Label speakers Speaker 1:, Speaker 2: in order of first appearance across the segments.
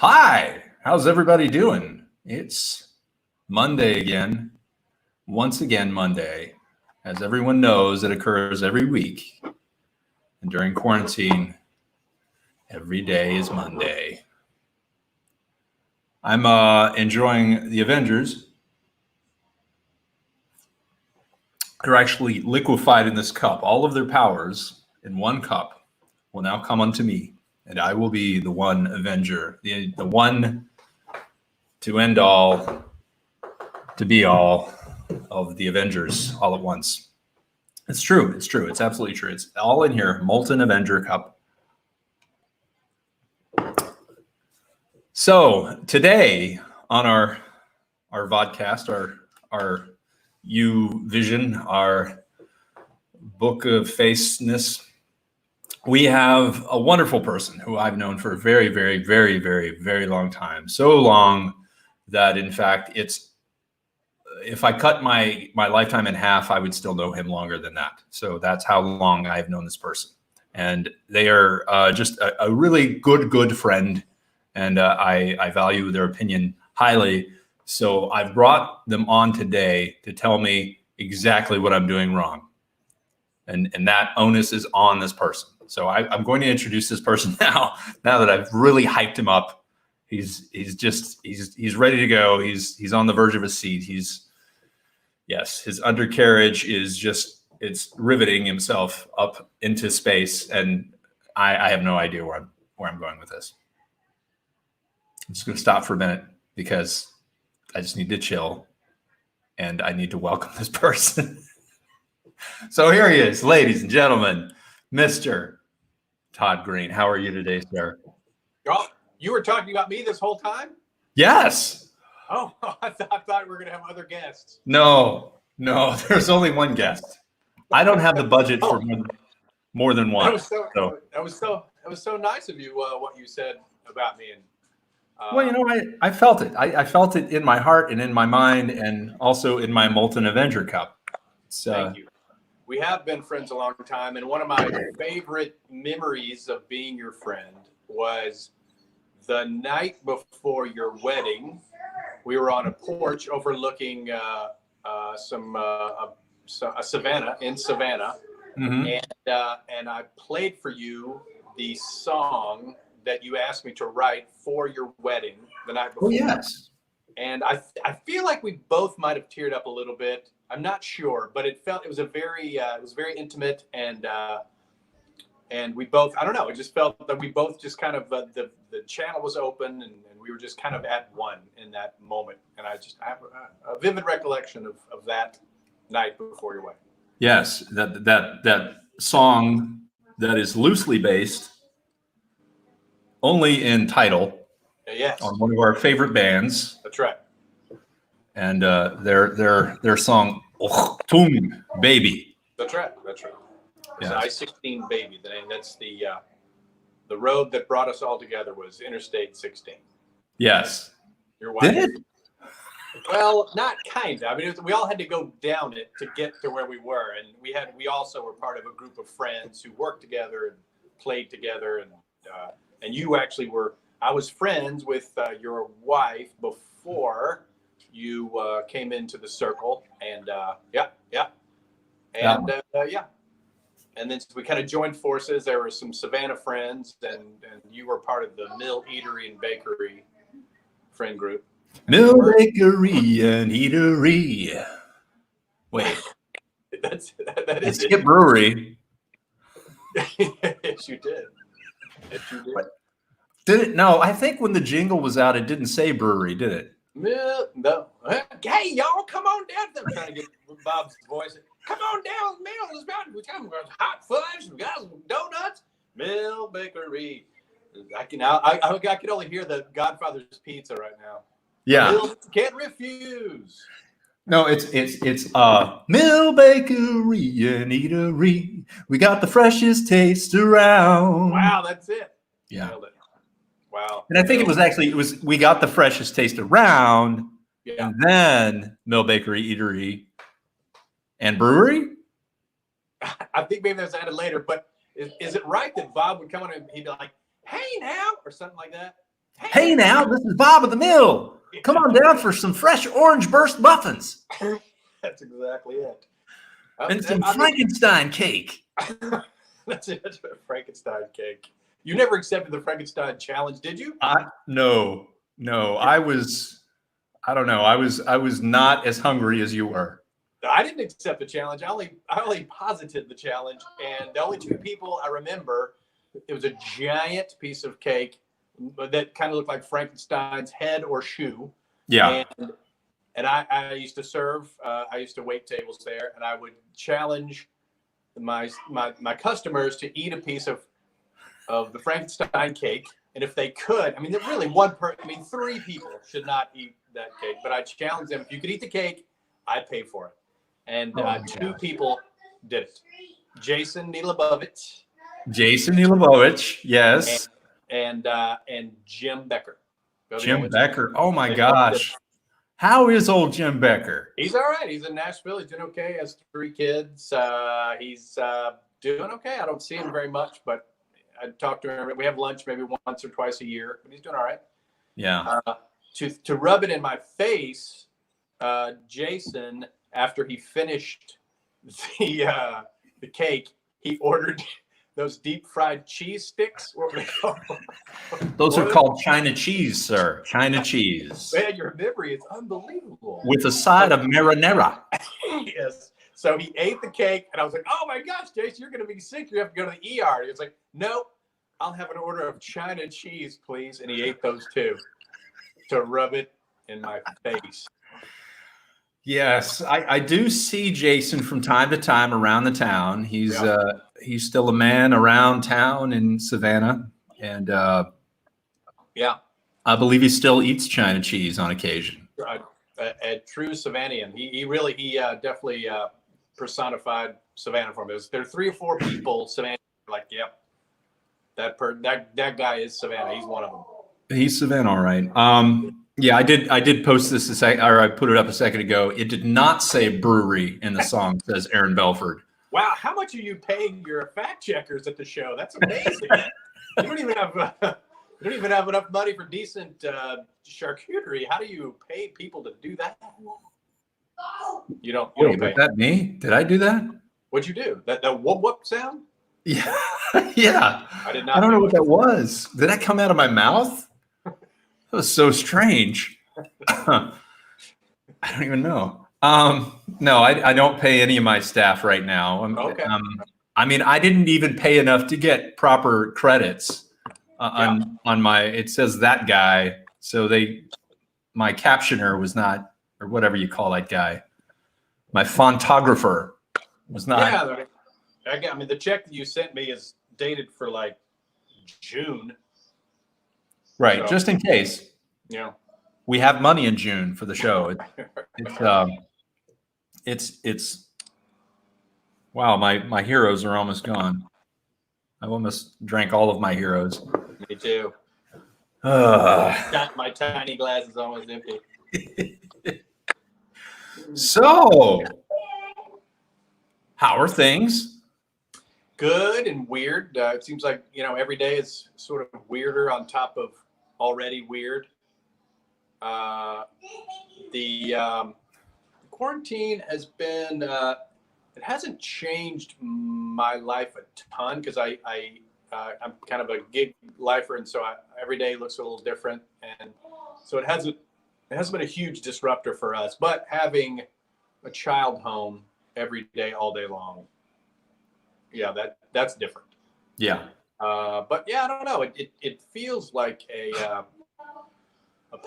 Speaker 1: Hi, how's everybody doing? It's Monday again. Once again, Monday. As everyone knows, it occurs every week. And during quarantine, every day is Monday. I'm enjoying the Avengers. They're actually liquefied in this cup. All of their powers in one cup will now come unto me, and I will be the one Avenger, the one to end all, to be all of the Avengers all at once. It's true. It's true. It's absolutely true. It's all in here. Molten Avenger cup. So today on our vodcast, our U Vision, our book of faceness, we have a wonderful person who I've known for a very, very, very, very, very long time. So long that, in fact, if I cut my lifetime in half, I would still know him longer than that. So that's how long I've known this person. And they are just a really good friend. And I value their opinion highly. So I've brought them on today to tell me exactly what I'm doing wrong. And that onus is on this person. So I'm going to introduce this person now that I've really hyped him up. He's ready to go. He's on the verge of a seat. His undercarriage is it's riveting himself up into space. And I have no idea where I'm going with this. I'm just going to stop for a minute because I just need to chill and I need to welcome this person. So here he is, ladies and gentlemen, Mr. Todd Greene. How are you today, sir?
Speaker 2: Oh, you were talking about me this whole time?
Speaker 1: Yes.
Speaker 2: Oh, I thought we were going to have other guests.
Speaker 1: No, there's only one guest. I don't have the budget for more than one.
Speaker 2: That was so nice of you, what you said about me. And
Speaker 1: well, I felt it. I felt it in my heart and in my mind and also in my Molten Avenger cup.
Speaker 2: Thank you. We have been friends a long time, and one of my favorite memories of being your friend was the night before your wedding. We were on a porch overlooking a Savannah in Savannah, and I played for you the song that you asked me to write for your wedding the night before.
Speaker 1: Oh, yes.
Speaker 2: And I feel like we both might have teared up a little bit. I'm not sure, but it was very intimate, and we both, I don't know, it just felt that we both just kind of the channel was open, and we were just kind of at one in that moment. And I have a vivid recollection of that night before your wedding.
Speaker 1: Yes, that song that is loosely based only in title.
Speaker 2: Yes.
Speaker 1: On one of our favorite bands.
Speaker 2: That's right.
Speaker 1: And their song "Tung Baby."
Speaker 2: That's right. It's
Speaker 1: yes.
Speaker 2: I-16 Baby. The name. That's the road that brought us all together was Interstate 16.
Speaker 1: Yes.
Speaker 2: Your wife.
Speaker 1: Did it?
Speaker 2: Well, not kind of. I mean, we all had to go down it to get to where we were, and we also were part of a group of friends who worked together and played together, and you actually were. I was friends with your wife before you came into the circle, and and then we kind of joined forces. There were some Savannah friends, and you were part of the Mill Eatery and Bakery friend group.
Speaker 1: Mill Bakery and Eatery. Wait,
Speaker 2: that is
Speaker 1: it. Skip Brewery.
Speaker 2: Yes, you did.
Speaker 1: Did it? No, I think when the jingle was out, it didn't say brewery, did it?
Speaker 2: No. Hey, y'all, come on down. I'm trying to get Bob's voice. Come on down, Mill. It's about we got hot fudge. We got some donuts. Mill Bakery. I can only hear the Godfather's Pizza right now.
Speaker 1: Yeah.
Speaker 2: Mill can't refuse.
Speaker 1: No, it's Mill Bakery and Eatery. We got the freshest taste around.
Speaker 2: Wow, that's it.
Speaker 1: Yeah.
Speaker 2: Nailed it. Wow.
Speaker 1: And I think it was we got the freshest taste around, and then Mill Bakery, Eatery, and Brewery.
Speaker 2: I think maybe that was added later, but is it right that Bob would come on and he'd be like, "Hey now," or something like that?
Speaker 1: Hey now, this is Bob of the Mill. Come on down for some fresh orange burst muffins.
Speaker 2: That's exactly it.
Speaker 1: And some Frankenstein cake.
Speaker 2: That's it. Frankenstein cake. You never accepted the Frankenstein challenge, did you?
Speaker 1: No. I don't know. I was not as hungry as you were.
Speaker 2: I didn't accept the challenge. I only posited the challenge, and the only two people I remember, it was a giant piece of cake that kind of looked like Frankenstein's head or shoe.
Speaker 1: Yeah.
Speaker 2: And I used to serve. I used to wait tables there, and I would challenge my customers to eat a piece of the Frankenstein cake. And if they could, I mean, really three people should not eat that cake. But I challenged them: if you could eat the cake, I'd pay for it. And two people did it. Jason Nilabovich.
Speaker 1: Yes.
Speaker 2: And Jim Becker.
Speaker 1: Jim Becker. Oh my gosh. How is old Jim Becker?
Speaker 2: He's all right. He's in Nashville. He's doing okay. Has 3 kids. He's doing okay. I don't see him very much, but I talk to him. We have lunch maybe once or twice a year, but he's doing all right.
Speaker 1: Yeah.
Speaker 2: To rub it in my face, Jason, after he finished the cake, he ordered those deep fried cheese sticks. What were they called?
Speaker 1: Those are called China cheese, sir. China cheese.
Speaker 2: Man, your memory is unbelievable.
Speaker 1: With a side of marinara.
Speaker 2: Yes. So he ate the cake, and I was like, "Oh my gosh, Jason, you're going to be sick. You have to go to the ER." He was like, "Nope, I'll have an order of China cheese, please." And he ate those too to rub it in my face.
Speaker 1: Yes, I do see Jason from time to time around the town. He's still a man around town in Savannah, and
Speaker 2: yeah,
Speaker 1: I believe he still eats China cheese on occasion.
Speaker 2: A true Savannian. He definitely personified Savannah for me. There are 3 or 4 people Savannah like, yep, that guy is Savannah. He's one of them.
Speaker 1: He's Savannah, all right. Yeah, I did post this I put it up a second ago. It did not say brewery in the song. It says Aaron Belford.
Speaker 2: Wow, how much are you paying your fact checkers at the show? That's amazing. You don't even have enough money for decent charcuterie. How do you pay people to do that? You don't pay.
Speaker 1: That me? Did I do that?
Speaker 2: What'd you do? That whoop whoop sound?
Speaker 1: Yeah. Yeah.
Speaker 2: I did not.
Speaker 1: I don't know what that was. Did that come out of my mouth? That was so strange. I don't even know. No, I don't pay any of my staff right now.
Speaker 2: Okay.
Speaker 1: I mean, I didn't even pay enough to get proper credits on my. It says that guy. So my captioner was not, or whatever you call that guy. My fontographer was not.
Speaker 2: Yeah. I mean, the check that you sent me is dated for like June.
Speaker 1: Right,
Speaker 2: So,
Speaker 1: just in case.
Speaker 2: Yeah.
Speaker 1: We have money in June for the show. It's wow, my heroes are almost gone. I almost drank all of my heroes.
Speaker 2: Me too. My tiny glass is almost empty.
Speaker 1: So, how are things?
Speaker 2: Good and weird. It seems like, every day is sort of weirder on top of already weird. The quarantine has been, it hasn't changed my life a ton because I'm kind of a gig lifer, and so every day looks a little different, and so it hasn't been a huge disruptor for us. But having a child home every day, all day long, yeah, that's different.
Speaker 1: Yeah.
Speaker 2: But yeah, I don't know. It feels like a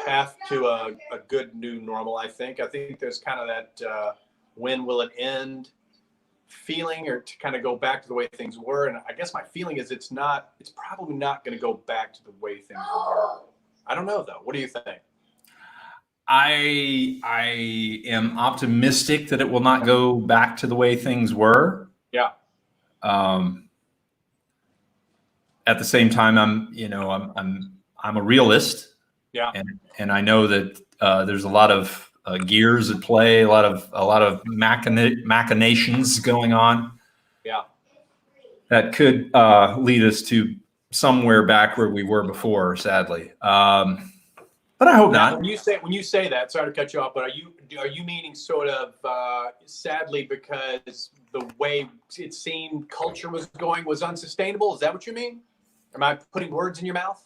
Speaker 2: path to a good new normal. I think there's kind of that when will it end feeling, or to kind of go back to the way things were. And I guess my feeling is it's probably not going to go back to the way things were. I don't know though. What do you think?
Speaker 1: I am optimistic that it will not go back to the way things were.
Speaker 2: Yeah.
Speaker 1: At the same time, I'm a realist.
Speaker 2: Yeah.
Speaker 1: And I know that there's a lot of gears at play, a lot of machinations going on.
Speaker 2: Yeah.
Speaker 1: That could lead us to somewhere back where we were before, sadly. But I hope
Speaker 2: Now,
Speaker 1: not.
Speaker 2: when you say that, sorry to cut you off, but are you meaning sort of sadly because the way it seemed culture was going was unsustainable? Is that what you mean? Am I putting words in your mouth?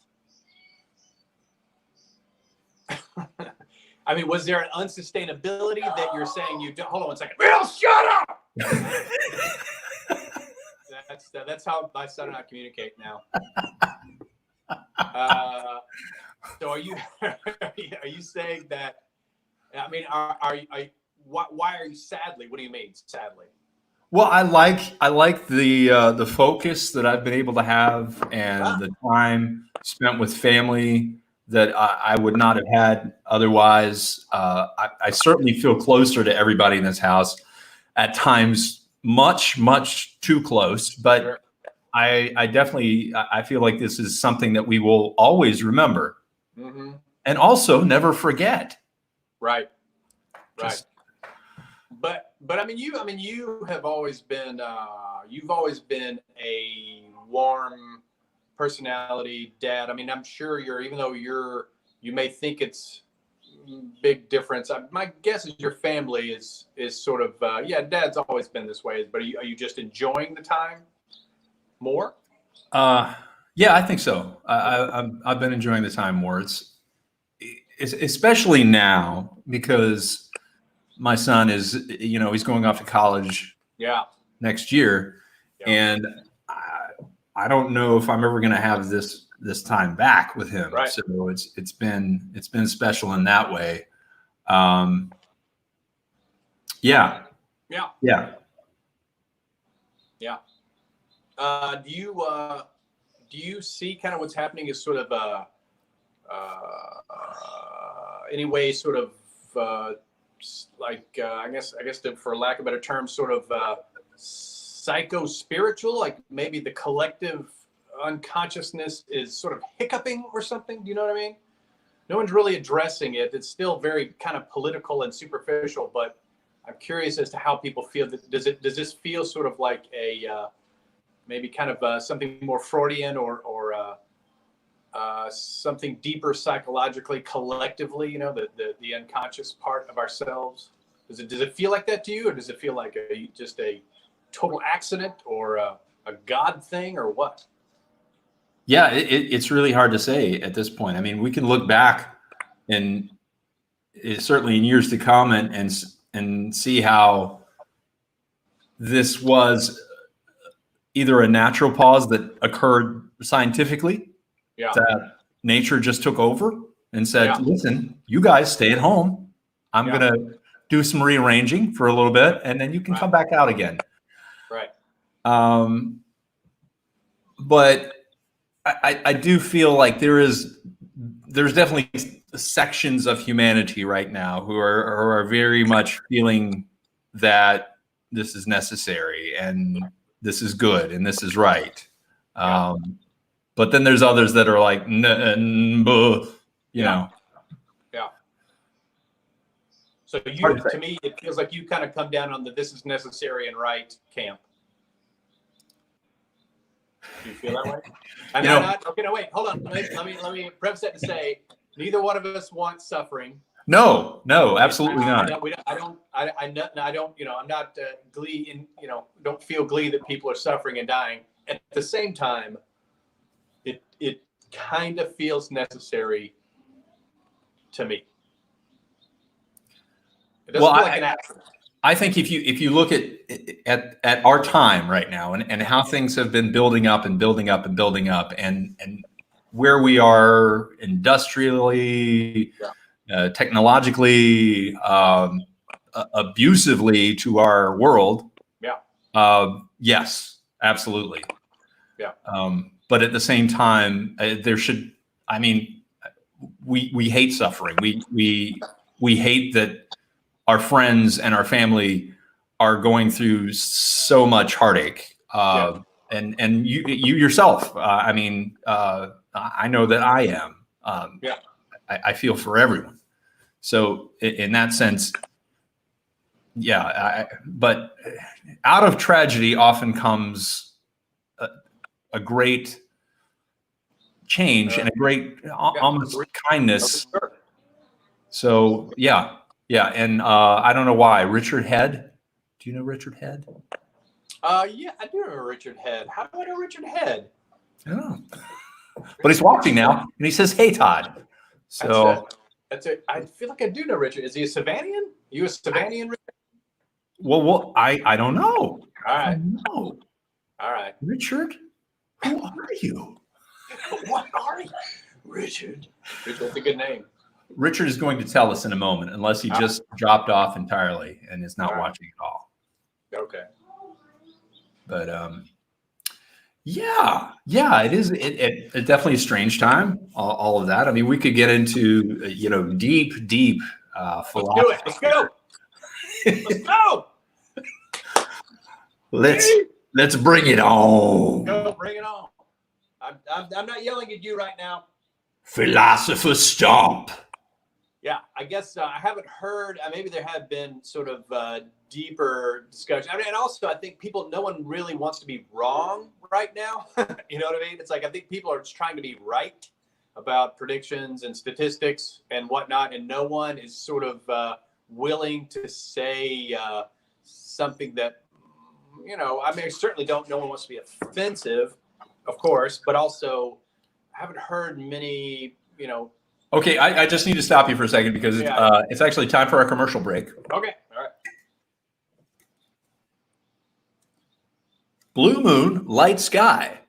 Speaker 2: I mean, was there an unsustainability that you're saying you don't? Hold on one second. Bill, shut up! That's how my son and I communicate now. So are you saying that? I mean, why are you sadly? What do you mean sadly?
Speaker 1: Well, I like the focus that I've been able to have and the time spent with family that I would not have had otherwise. I certainly feel closer to everybody in this house at times, much too close, but
Speaker 2: Sure.
Speaker 1: I definitely feel like this is something that we will always remember, and also never forget.
Speaker 2: Right. But I mean you have always been you've always been a warm personality dad. I mean, I'm sure even though you may think it's big difference. My guess is your family is sort of dad's always been this way, but are you just enjoying the time more?
Speaker 1: Yeah, I think so. I've been enjoying the time more. It's especially now because my son is, he's going off to college next year, and I don't know if I'm ever going to have this time back with him.
Speaker 2: Right.
Speaker 1: So it's been special in that way. Yeah.
Speaker 2: Do you see kind of what's happening as sort of any way sort of I guess for lack of a better term, sort of psycho-spiritual, like maybe the collective unconsciousness is sort of hiccuping or something? Do you know what I mean? No one's really addressing it. It's still very kind of political and superficial, but I'm curious as to how people feel. Does this feel sort of like a maybe kind of something more Freudian or something deeper psychologically, collectively? The unconscious part of ourselves. Does it feel like that to you, or does it feel like just a total accident or a God thing, or what?
Speaker 1: Yeah, it's really hard to say at this point. I mean, we can look back and certainly in years to come and see how this was either a natural pause that occurred scientifically, that nature just took over and said, listen, you guys stay at home. I'm going to do some rearranging for a little bit, and then you can come back out again.
Speaker 2: Right.
Speaker 1: But I do feel like there's definitely sections of humanity right now who are very much feeling that this is necessary and this is good and this is right. But then there's others that are like, you know.
Speaker 2: Yeah. So to me, it feels like you kind of come down on the "this is necessary and right" camp. Do you feel that way? And okay, no, wait, hold on. Let me preface that to say, neither one of us wants suffering.
Speaker 1: No, absolutely not.
Speaker 2: I don't. I'm not glee in. Don't feel glee that people are suffering and dying. At the same time, it kind of feels necessary to me. It doesn't feel like an accident.
Speaker 1: I think if you look at our time right now and how things have been building up and building up and building up and where we are industrially, technologically, abusively to our world. Yes, absolutely. But at the same time, we hate suffering. We hate that our friends and our family are going through so much heartache. And you yourself, I know that I am. I feel for everyone. So in that sense, but out of tragedy often comes a great change and a great almost kindness.
Speaker 2: Oh, sure.
Speaker 1: So yeah. And I don't know why. Richard Head. Do you know Richard Head?
Speaker 2: Yeah, I do remember Richard Head. How do I know Richard Head?
Speaker 1: I don't know. But he's watching now, and he says, "Hey, Todd." So
Speaker 2: I feel like I do know Richard. Is he a Savanian? You a Savanian, Richard?
Speaker 1: well, I don't know.
Speaker 2: All right.
Speaker 1: No,
Speaker 2: All right.
Speaker 1: Richard, who are you?
Speaker 2: What are you, Richard? Richard, that's a good name.
Speaker 1: Richard is going to tell us in a moment, unless he just dropped off entirely and is not watching at all.
Speaker 2: Okay.
Speaker 1: But yeah, it is. It definitely a strange time. All of that. I mean, we could get into deep philosophy.
Speaker 2: Let's go. Let's go.
Speaker 1: Let's bring it on.
Speaker 2: Go, bring it on. I'm not yelling at you right now.
Speaker 1: Philosopher stomp.
Speaker 2: Yeah, I guess I haven't heard. Maybe there have been sort of deeper discussion. I mean, and also I think no one really wants to be wrong right now. You know what I mean? It's like I think people are just trying to be right about predictions and statistics and whatnot, and no one is sort of willing to say something that, I mean, I certainly don't. No one wants to be offensive, of course, but also I haven't heard many,
Speaker 1: Okay, I just need to stop you for a second because it's actually time for our commercial break.
Speaker 2: Okay, all right.
Speaker 1: Blue Moon, light sky.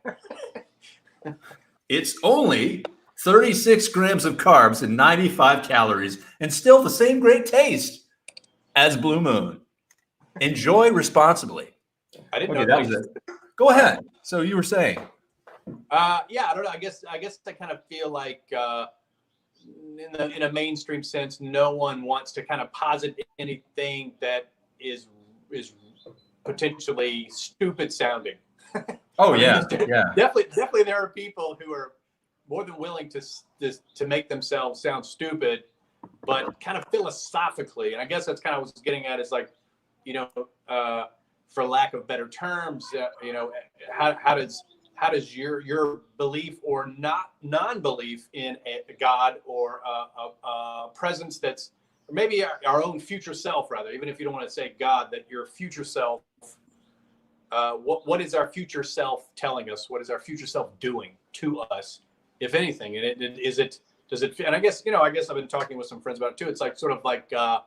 Speaker 1: It's only 36 grams of carbs and 95 calories and still the same great taste as Blue Moon. Enjoy responsibly.
Speaker 2: I didn't
Speaker 1: Okay,
Speaker 2: know
Speaker 1: that was it. Go ahead. So you were saying.
Speaker 2: Yeah, I don't know. I guess I kind of feel like in a mainstream sense, no one wants to kind of posit anything that is potentially stupid sounding.
Speaker 1: Oh yeah, yeah.
Speaker 2: Definitely, there are people who are more than willing to make themselves sound stupid, but kind of philosophically. And I guess that's kind of what I was getting at. Is like, for lack of better terms, how does your belief or non-belief in a God or a presence that's, or maybe our own future self, rather, even if you don't want to say God, that your future self, what is our future self telling us? What is our future self doing to us, if anything? And does it, and I guess I've been talking with some friends about it too. It's like sort of like, how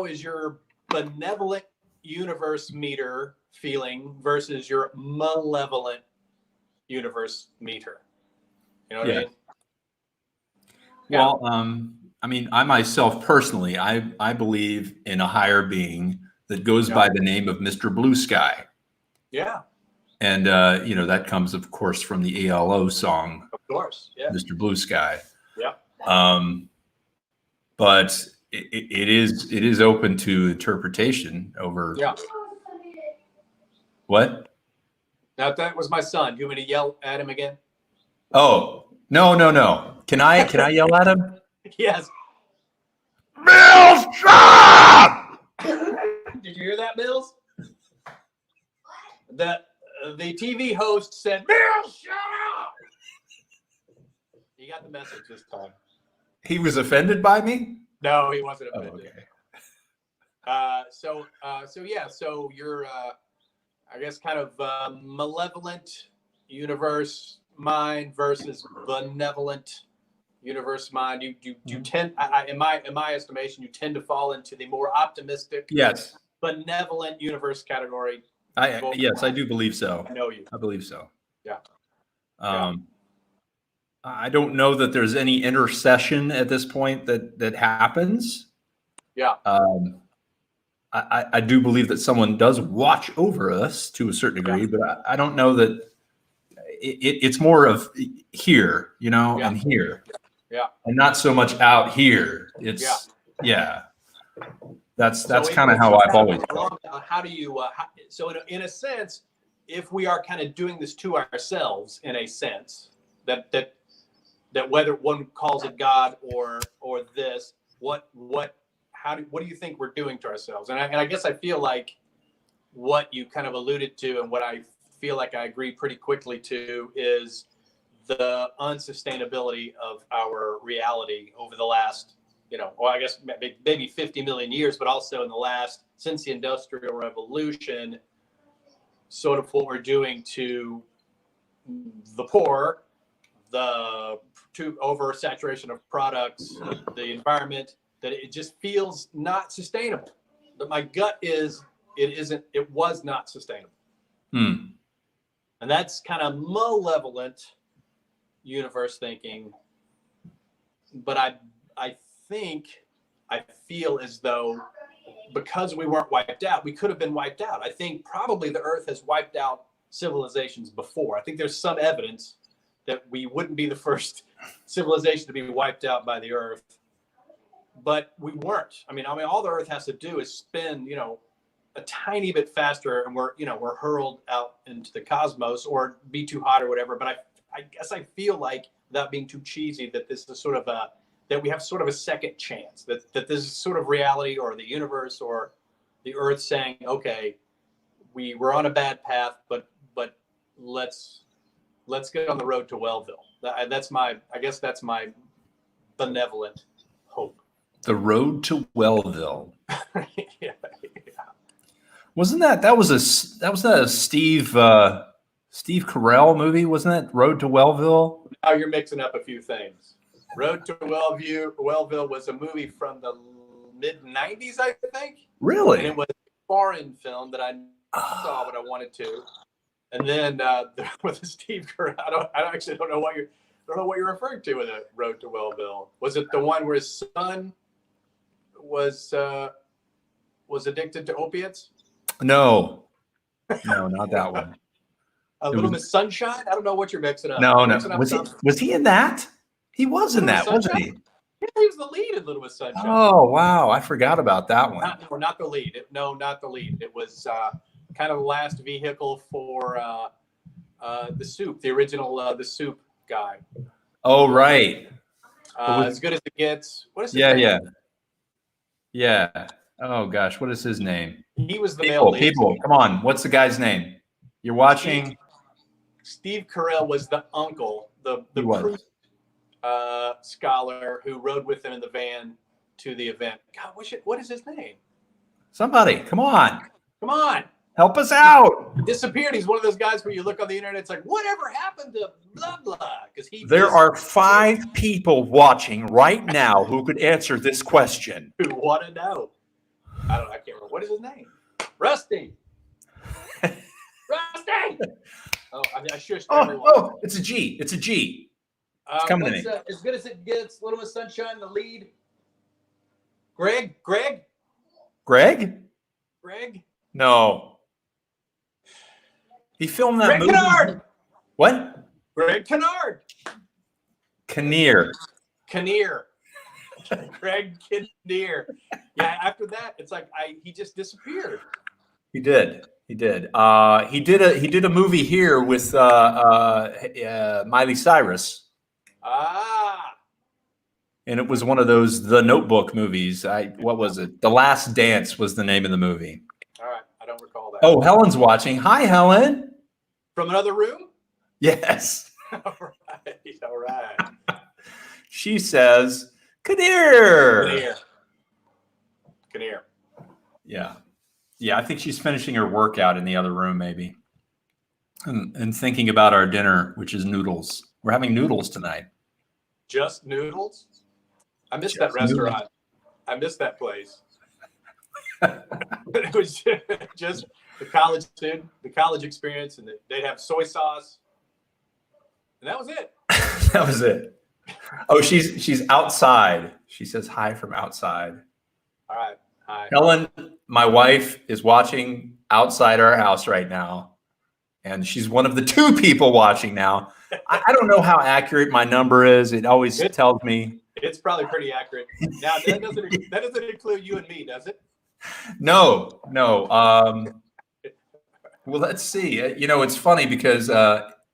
Speaker 2: is your benevolent universe meter feeling versus your malevolent universe meter? You know what I mean?
Speaker 1: Well, I mean, I myself personally, I believe in a higher being that goes by the name of Mr. Blue Sky.
Speaker 2: Yeah.
Speaker 1: And that comes, of course, from the ALO song.
Speaker 2: Of course. Yeah.
Speaker 1: Mr. Blue Sky.
Speaker 2: Yeah.
Speaker 1: But it is open to interpretation over.
Speaker 2: Yeah.
Speaker 1: What?
Speaker 2: Now that was my son. Do you want me to yell at him again?
Speaker 1: Oh, no. Can I yell at him?
Speaker 2: Yes.
Speaker 1: Mills, stop!
Speaker 2: Did you hear that, Mills? The TV host said, "Mills, shut up!" He got the message this time.
Speaker 1: He was offended by me?
Speaker 2: No, he wasn't offended.
Speaker 1: Okay.
Speaker 2: So you're, I guess, kind of malevolent universe mind versus benevolent universe mind. You tend, in my estimation, you tend to fall into the more optimistic,
Speaker 1: Yes,
Speaker 2: benevolent universe category.
Speaker 1: Yes, I do believe so.
Speaker 2: I know you.
Speaker 1: I believe so.
Speaker 2: Yeah.
Speaker 1: I don't know that there's any intercession at this point that happens.
Speaker 2: Yeah.
Speaker 1: I do believe that someone does watch over us to a certain degree, but I don't know that it's more of here, and here.
Speaker 2: Yeah.
Speaker 1: And not so much out here. It's That's kind of how I've always felt.
Speaker 2: How do you? So in a sense, if we are kind of doing this to ourselves, in a sense, that whether one calls it God or this, what do you think we're doing to ourselves? And I guess I feel like what you kind of alluded to and what I feel like I agree pretty quickly to is the unsustainability of our reality over the last, well, I guess maybe 50 million years, but also in the last, since the Industrial Revolution, sort of what we're doing to the poor, the oversaturation of products, the environment, that it just feels not sustainable. But my gut is it was not sustainable. And that's kind of malevolent universe thinking. But I feel as though because we weren't wiped out, we could have been wiped out. I think probably the Earth has wiped out civilizations before. I think there's some evidence that we wouldn't be the first civilization to be wiped out by the Earth. But we weren't. I mean, all the Earth has to do is spin, a tiny bit faster, and we're hurled out into the cosmos, or be too hot or whatever. But I guess I feel like, without being too cheesy, that this is sort of that we have sort of a second chance. That this is sort of reality, or the universe, or the Earth saying, okay, we're on a bad path, but let's get on the road to Wellville. I guess that's my benevolent hope.
Speaker 1: The road to Wellville.
Speaker 2: Yeah.
Speaker 1: Wasn't that was a Steve Carell movie? Wasn't that Road to Wellville?
Speaker 2: Now you're mixing up a few things. Road to Wellville was a movie from the mid '90s, I think.
Speaker 1: Really?
Speaker 2: And it was a foreign film that I saw, but I wanted to. And then with Steve Carell, I actually don't know what you're referring to with a Road to Wellville. Was it the one where his son was addicted to opiates?
Speaker 1: No, not that one.
Speaker 2: Little Miss Sunshine? I don't know what you're mixing up.
Speaker 1: No. Was he in that? He was in that, wasn't he?
Speaker 2: Yeah, he was the lead in Little Miss Sunshine.
Speaker 1: Oh, wow. I forgot about that one.
Speaker 2: Not the lead. Not the lead. It was kind of the last vehicle for the Soup, the original The Soup guy.
Speaker 1: Oh, right.
Speaker 2: As Good as It Gets. What is his name?
Speaker 1: Yeah. Oh, gosh. What is his name?
Speaker 2: He was the male lead.
Speaker 1: People, come on. What's the guy's name? You're watching?
Speaker 2: Steve Carell was the uncle, the priest scholar who rode with him in the van to the event. God, what is his name?
Speaker 1: Somebody, come on.
Speaker 2: Come on.
Speaker 1: Help us out.
Speaker 2: He disappeared. He's one of those guys where you look on the internet, it's like, whatever happened to blah, blah?
Speaker 1: There are 5 people watching right now who could answer this question.
Speaker 2: Who want to know? I can't remember. What is his name? Rusty. Rusty. Oh, I shushed everyone.
Speaker 1: Oh, it's a G. It's coming to me.
Speaker 2: As Good as It Gets, Little Miss Sunshine, the lead. Greg?
Speaker 1: No. He filmed that movie.
Speaker 2: Kennard.
Speaker 1: What?
Speaker 2: Greg Kennard.
Speaker 1: Kinnear.
Speaker 2: Greg Kinnear. Yeah, after that, it's like he just disappeared.
Speaker 1: He did. He did a movie here with Miley Cyrus. And it was one of those The Notebook movies. What was it? The Last Dance was the name of the movie.
Speaker 2: All right, I don't recall that.
Speaker 1: Oh, Helen's watching. Hi, Helen.
Speaker 2: From another room?
Speaker 1: Yes.
Speaker 2: All right.
Speaker 1: She says, Kinnear. Yeah. Yeah, I think she's finishing her workout in the other room, maybe. And thinking about our dinner, which is noodles. We're having noodles tonight.
Speaker 2: Just noodles? I missed that restaurant. Noodles. I missed that place. It was just the college experience, and they'd have soy sauce. And that was it.
Speaker 1: That was it. Oh, she's outside. She says hi from outside.
Speaker 2: All right. Hi.
Speaker 1: Helen, my wife, is watching outside our house right now. And she's one of the 2 people watching now. I don't know how accurate my number is. It always tells me. It's
Speaker 2: probably pretty accurate. Now, that doesn't include you and me, does it?
Speaker 1: No. Well, let's see. It's funny because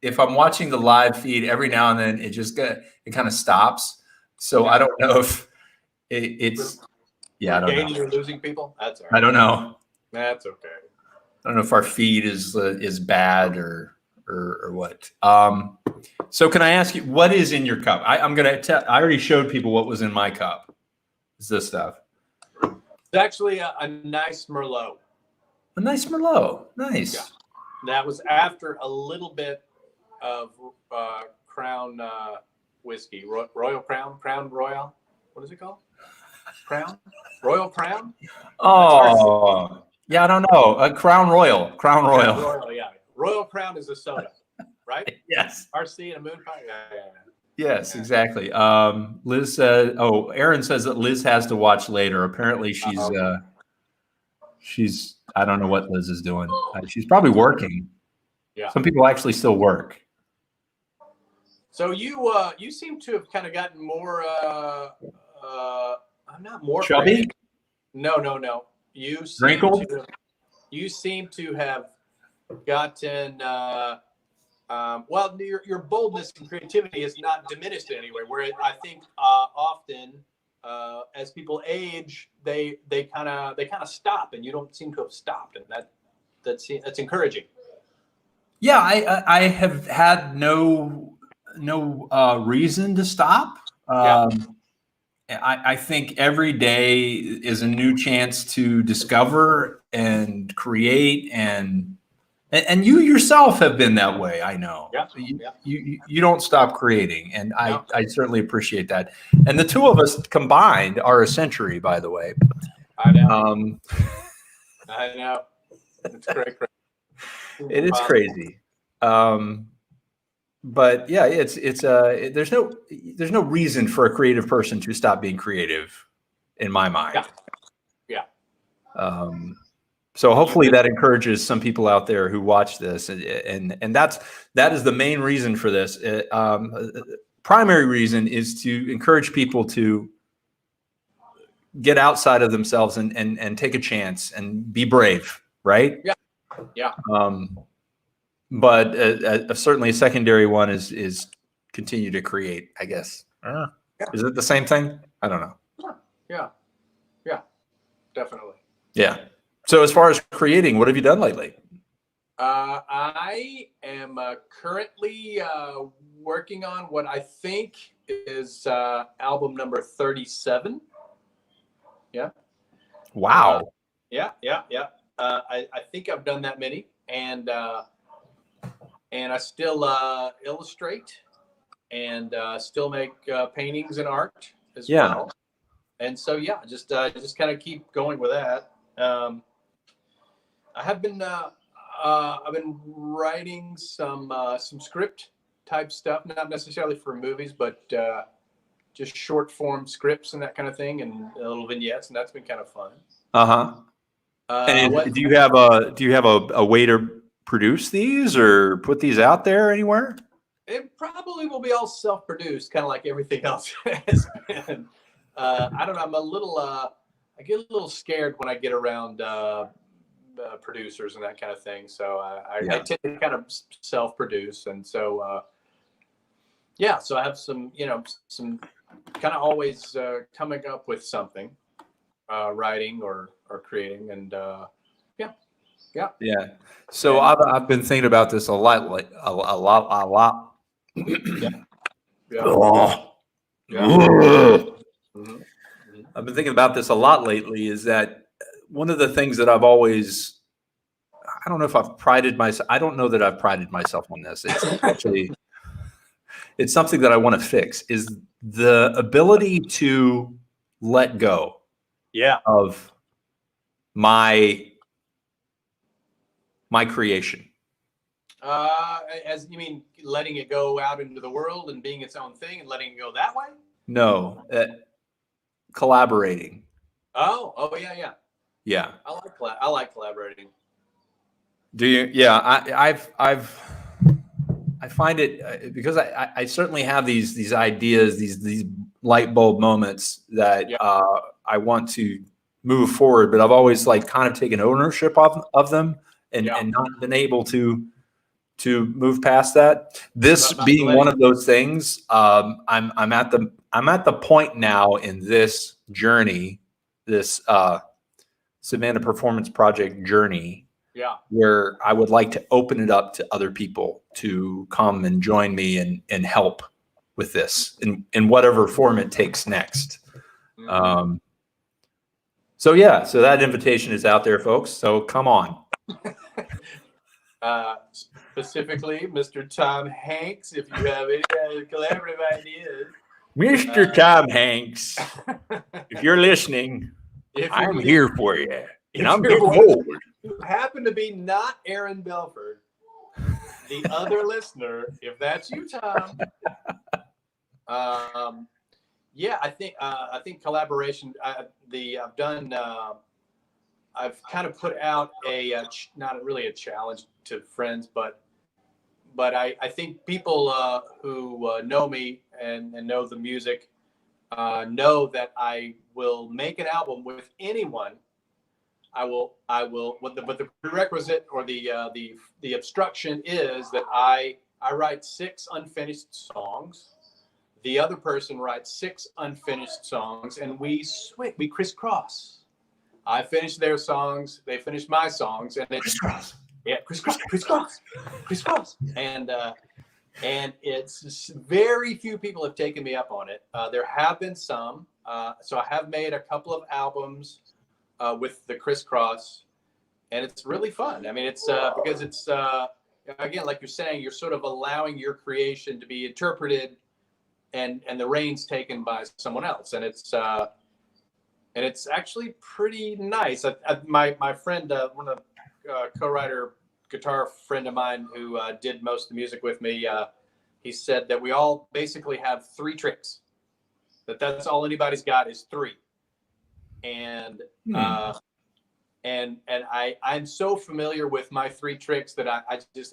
Speaker 1: if I'm watching the live feed, every now and then it kind of stops. So I don't know if it's. Yeah, I don't know.
Speaker 2: Gaining or losing people? That's all right.
Speaker 1: I don't know.
Speaker 2: That's okay.
Speaker 1: I don't know if our feed is bad or what. So can I ask you, what is in your cup? I'm gonna tell. I already showed people what was in my cup. It's this stuff.
Speaker 2: It's actually a nice Merlot.
Speaker 1: A nice Merlot. Nice.
Speaker 2: Yeah. That was after a little bit of Crown whiskey, Royal Crown Royal. What is it called? Royal Crown.
Speaker 1: Oh, yeah. I don't know. A Crown Royal. Crown Royal.
Speaker 2: Yeah, Royal, yeah. Royal Crown is a soda, right?
Speaker 1: Yes.
Speaker 2: RC and a moon pie. Yeah.
Speaker 1: Yes, exactly. Liz said, "Oh, Aaron says that Liz has to watch later. Apparently, she's. I don't know what Liz is doing. She's probably working.
Speaker 2: Yeah.
Speaker 1: Some people actually still work.
Speaker 2: So you seem to have kind of gotten more. I'm not more
Speaker 1: Chubby?
Speaker 2: crazy. No. You
Speaker 1: Wrinkled?
Speaker 2: You seem to have gotten. Well, your boldness and creativity is not diminished in any way. Where I think often as people age, they kind of stop, and you don't seem to have stopped, and that's encouraging.
Speaker 1: Yeah, I have had no reason to stop. I think every day is a new chance to discover and create, and you yourself have been that way. I know.
Speaker 2: Yeah.
Speaker 1: You don't stop creating, and I certainly appreciate that. And the two of us combined are a century, by the way.
Speaker 2: I know. I know. It's crazy.
Speaker 1: It is crazy. But yeah, there's no reason for a creative person to stop being creative, in my mind.
Speaker 2: Yeah.
Speaker 1: So hopefully that encourages some people out there who watch this, and that is the main reason for this. Primary reason is to encourage people to get outside of themselves and take a chance and be brave, right?
Speaker 2: Yeah.
Speaker 1: But certainly a secondary one is continue to create, I guess. Is it the same thing? I don't know.
Speaker 2: Yeah, definitely.
Speaker 1: Yeah. So as far as creating, what have you done lately?
Speaker 2: I am currently working on what I think is album number 37. Yeah.
Speaker 1: Wow.
Speaker 2: Yeah. I think I've done that many, and I still illustrate and still make paintings and art as well. And so just kind of keep going with that. I have been I've been writing some script type stuff, not necessarily for movies, but just short form scripts and that kind of thing, and little vignettes, and that's been kind of fun.
Speaker 1: And do you have a way to produce these or put these out there anywhere?
Speaker 2: It probably will be all self-produced, kind of like everything else has been. I don't know. I'm a little. I get a little scared when I get around producers and that kind of thing. So I tend to kind of self-produce, and so so I have some kind of always coming up with something, writing or creating, and yeah.
Speaker 1: So I've been thinking about this a lot, like a lot. I've been thinking about this a lot lately. Is that one of the things that I've always, I don't know if I've prided myself. I don't know that I've prided myself on this. It's actually, it's something that I want to fix, is the ability to let go of my creation.
Speaker 2: As you mean, letting it go out into the world and being its own thing and letting it go that way?
Speaker 1: No, collaborating.
Speaker 2: Oh, yeah. I like collaborating.
Speaker 1: Do you? Yeah, I find it because I certainly have these ideas, these light bulb moments that I want to move forward, but I've always kind of taken ownership of them and not been able to move past that. This being one of those things, I'm at the point now in this journey, this Savannah Performance Project journey,
Speaker 2: Yeah.
Speaker 1: where I would like to open it up to other people to come and join me and help with this in whatever form it takes next.
Speaker 2: Mm-hmm.
Speaker 1: So yeah, so that invitation is out there, folks. So come on.
Speaker 2: Specifically, Mr. Tom Hanks, if you have any collaborative ideas.
Speaker 1: Mr. Tom Hanks, if you're listening,
Speaker 2: If
Speaker 1: I'm
Speaker 2: you're
Speaker 1: here for you. And
Speaker 2: if
Speaker 1: I'm
Speaker 2: you're
Speaker 1: getting
Speaker 2: one
Speaker 1: old.
Speaker 2: who happen to be not Aaron Belford, the other listener, if that's you, Tom. Yeah, I think collaboration. I've kind of put out not really a challenge to friends, but I think people who know me and know the music know that I will make an album with anyone. I will. But the prerequisite or the obstruction is that I write 6 unfinished songs. The other person writes 6 unfinished songs, and we crisscross. I finish their songs, they finish my songs, and it's
Speaker 1: Crisscross.
Speaker 2: Yeah, crisscross, and it's very few people have taken me up on it. There have been some, so I have made a couple of albums with the crisscross, and it's really fun. I mean, it's because it's again, like you're saying, you're sort of allowing your creation to be interpreted, and the reins taken by someone else, and it's actually pretty nice. My friend, one of the co-writer guitar friend of mine who did most of the music with me, he said that we all basically have 3 tricks. That's all anybody's got is 3. And I'm so familiar with my 3 tricks that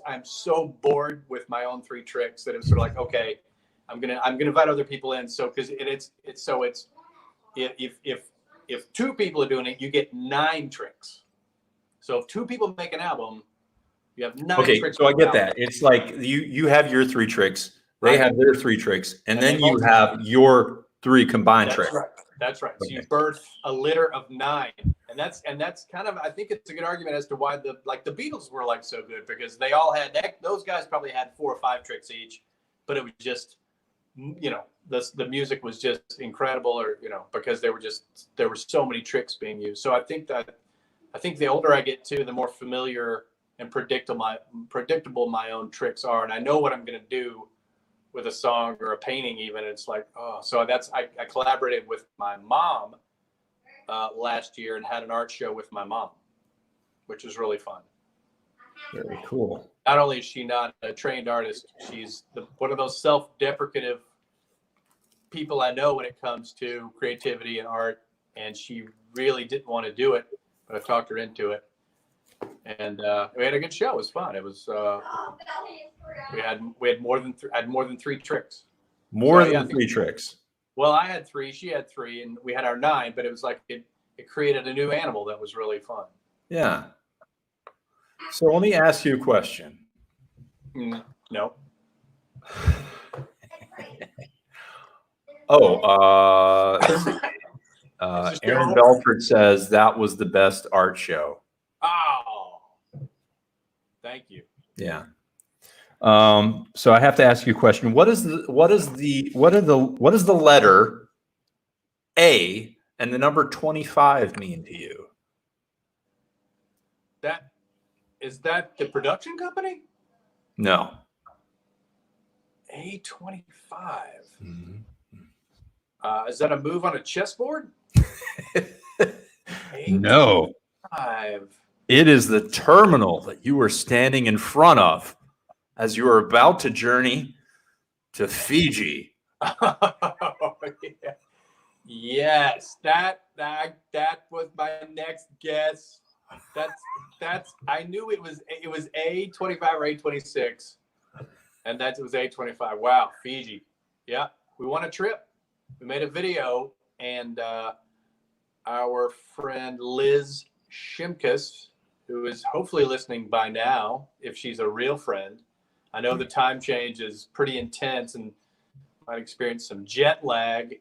Speaker 2: I'm so bored with my own 3 tricks that it's sort of like, okay, I'm gonna invite other people in. So because if 2 people are doing it, you get 9 tricks. So if 2 people make an album, you have 9 tricks.
Speaker 1: So I get that. It's like you have your 3 tricks, they have their 3 tricks, and then you have your 3 combined tricks.
Speaker 2: That's right. So you birth a litter of 9, and that's kind of, I think it's a good argument as to why the Beatles were like so good, because they all had those guys probably had 4 or 5 tricks each, but it was just, the music was just incredible, or because there were so many tricks being used. So I think the older I get too, the more familiar and predictable my own tricks are, and I know what I'm going to do with a song or a painting even. It's like, so I collaborated with my mom last year and had an art show with my mom, which was really fun.
Speaker 1: Very cool.
Speaker 2: Not only is she not a trained artist, she's one of those self-deprecative people I know when it comes to creativity and art, and she really didn't want to do it, but I talked her into it, and we had a good show. It was fun. It was we had more than 3 tricks.
Speaker 1: More than 3 tricks.
Speaker 2: Well, I had 3, she had 3, and we had our 9. But it was like it created a new animal that was really fun.
Speaker 1: Yeah. So let me ask you a question.
Speaker 2: No.
Speaker 1: Aaron Belford says that was the best art show.
Speaker 2: Oh, thank you.
Speaker 1: Yeah. So I have to ask you a question. What is the letter A and the number 25 mean to you?
Speaker 2: Is that the production company?
Speaker 1: No.
Speaker 2: A25. Mm-hmm. Is that a move on a chessboard?
Speaker 1: No. It is the terminal that you are standing in front of as you are about to journey to Fiji.
Speaker 2: Oh, yeah. Yes, that was my next guess. I knew it was A25 or A26, and it was A25. Wow, Fiji. Yeah, we won a trip. We made a video, and our friend Liz Shimkus, who is hopefully listening by now, if she's a real friend. I know the time change is pretty intense and might experience some jet lag,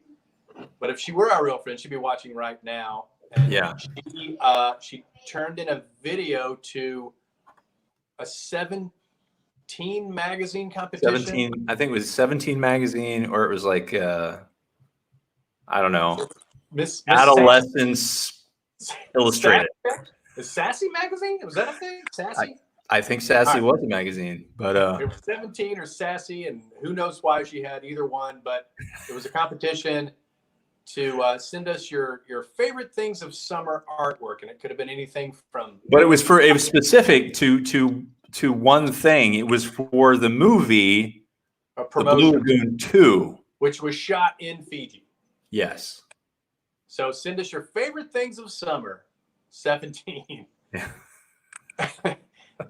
Speaker 2: but if she were our real friend, she'd be watching right now.
Speaker 1: Yeah.
Speaker 2: She turned in a video to a 17 magazine competition.
Speaker 1: 17, I think it was 17 magazine, or it was like, I don't know,
Speaker 2: Miss
Speaker 1: Adolescence Illustrated.
Speaker 2: The Sassy magazine? Was that a thing? Sassy?
Speaker 1: I think Sassy was a magazine, but
Speaker 2: it was 17 or Sassy, and who knows why she had either one, but it was a competition to send us your favorite things of summer artwork, and it could have been anything from.
Speaker 1: But it was specific to one thing. It was for the movie The Blue Lagoon 2,
Speaker 2: which was shot in Fiji.
Speaker 1: Yes.
Speaker 2: So send us your favorite things of summer, 17.
Speaker 1: Yeah.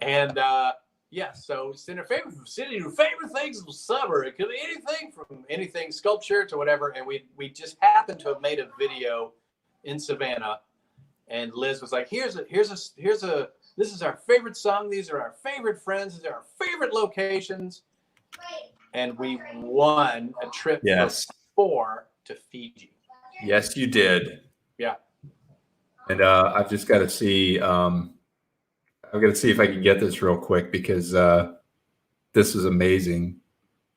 Speaker 2: And so send your favorite things of summer. It could be anything from anything sculpture to whatever. And we just happened to have made a video in Savannah, and Liz was like, here's a this is our favorite song. These are our favorite friends. These are our favorite locations. And we won a trip for 4 to Fiji.
Speaker 1: Yes, you did.
Speaker 2: Yeah.
Speaker 1: And I've just got to see. I've got to see if I can get this real quick, because this is amazing.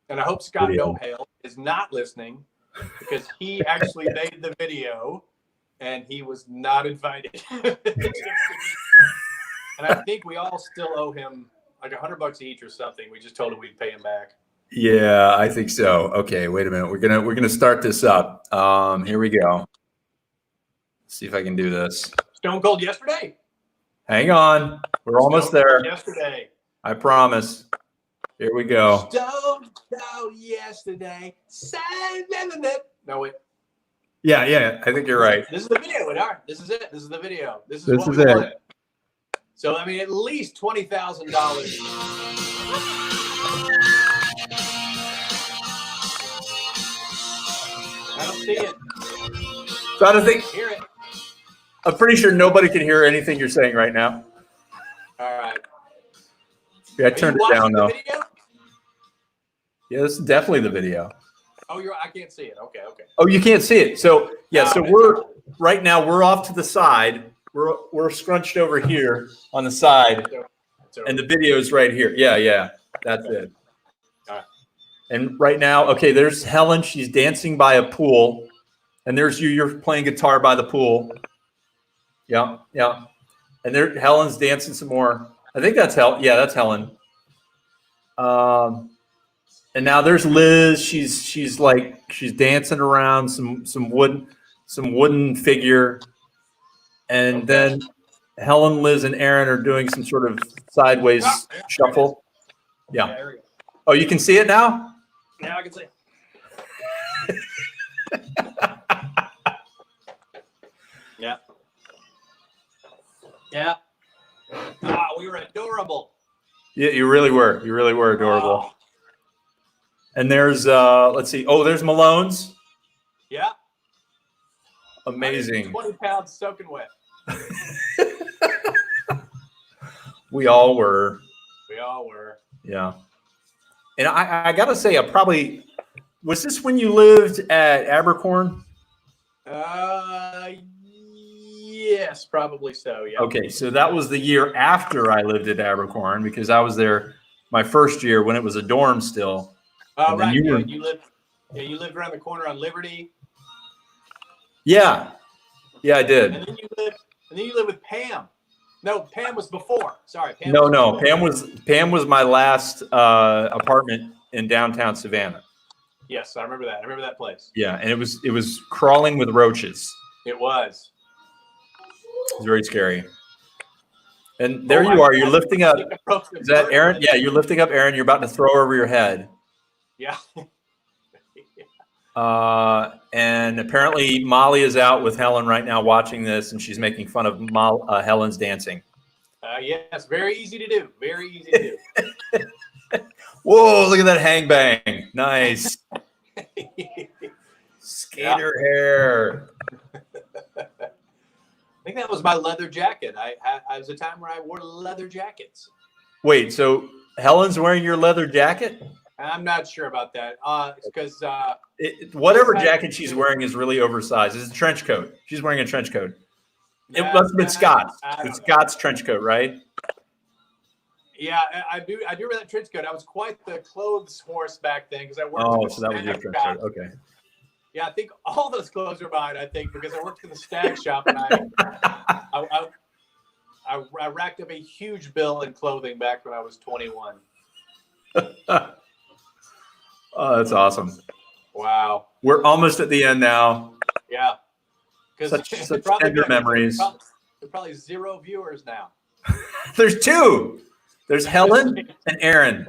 Speaker 2: And I hope Scott Nohale is not listening, because he actually made the video and he was not invited. And I think we all still owe him like $100 each or something. We just told him we'd pay him back.
Speaker 1: Yeah, I think so. Okay, wait a minute. We're gonna start this up. Here we go. Let's see if I can do this.
Speaker 2: Stone Cold Yesterday.
Speaker 1: Hang on. We're almost there.
Speaker 2: Yesterday.
Speaker 1: I promise. Here we go.
Speaker 2: Stone Cold Yesterday. No, wait.
Speaker 1: Yeah. I think you're right.
Speaker 2: This is the video. This is it. This is the video. This is
Speaker 1: it.
Speaker 2: Wanted. So, I mean, at least $20,000. I don't see it.
Speaker 1: So I don't think.
Speaker 2: Hear it.
Speaker 1: I'm pretty sure nobody can hear anything you're saying right now.
Speaker 2: All right.
Speaker 1: Yeah, I turned it down though.
Speaker 2: Video?
Speaker 1: Yeah, this is definitely the video.
Speaker 2: Oh, I can't see it. Okay.
Speaker 1: Oh, you can't see it. So so we're right now. We're off to the side. We're scrunched over here on the side, and the video is right here. Yeah. That's it.
Speaker 2: All right.
Speaker 1: And right now, okay, there's Helen. She's dancing by a pool, and there's you. You're playing guitar by the pool. Yeah. And there, Helen's dancing some more. I think that's Helen. Yeah, that's Helen. And now there's Liz. She's dancing around some wooden figure, and then Helen, Liz, and Aaron are doing some sort of sideways shuffle. Yeah.
Speaker 2: There we go.
Speaker 1: Oh, you can see it now?
Speaker 2: Now I can see it. Yeah. We were adorable.
Speaker 1: Yeah, you really were. You really were adorable.
Speaker 2: Oh.
Speaker 1: And there's let's see. Oh, there's Malone's.
Speaker 2: Yeah.
Speaker 1: Amazing.
Speaker 2: 20 pounds soaking wet.
Speaker 1: We all were. Yeah. And I gotta say, was this when you lived at Abercorn?
Speaker 2: Yes, probably so. Yeah.
Speaker 1: Okay, so that was the year after I lived at Abercorn, because I was there my first year when it was a dorm still.
Speaker 2: Oh, right. You lived around the corner on Liberty.
Speaker 1: Yeah, I did.
Speaker 2: And then you lived with Pam. No, Pam was before. Sorry, Pam.
Speaker 1: Pam was my last apartment in downtown Savannah.
Speaker 2: Yes, I remember that. I remember that place.
Speaker 1: Yeah, and it was crawling with roaches.
Speaker 2: It was.
Speaker 1: It was very scary. And there you are. You're lifting up. Is that Aaron? Yeah, you're lifting up Aaron. You're about to throw her over your head.
Speaker 2: Yeah.
Speaker 1: And apparently Molly is out with Helen right now watching this, and she's making fun of Helen's dancing.
Speaker 2: Yes, very easy to do. Very easy to do.
Speaker 1: Whoa, look at that hang bang. Nice. Skater hair.
Speaker 2: I think that was my leather jacket. I was a time where I wore leather jackets.
Speaker 1: Wait, so Helen's wearing your leather jacket?
Speaker 2: I'm not sure about that. Because
Speaker 1: whatever jacket she's wearing is really oversized. It's a trench coat. She's wearing a trench coat. It must have been Scott's. It's Scott's trench coat, right?
Speaker 2: Yeah, I do remember that trench coat. I was quite the clothes horse back then because I worked.
Speaker 1: Oh, so that was your trench coat. Okay.
Speaker 2: Yeah, I think all those clothes are mine. I think because I worked in the stag shop and I racked up a huge bill in clothing back when I was 21.
Speaker 1: Oh, that's awesome.
Speaker 2: Wow.
Speaker 1: We're almost at the end now.
Speaker 2: Yeah. Because
Speaker 1: Such tender memories.
Speaker 2: There's probably 0 viewers now.
Speaker 1: There's 2. There's Helen and Aaron.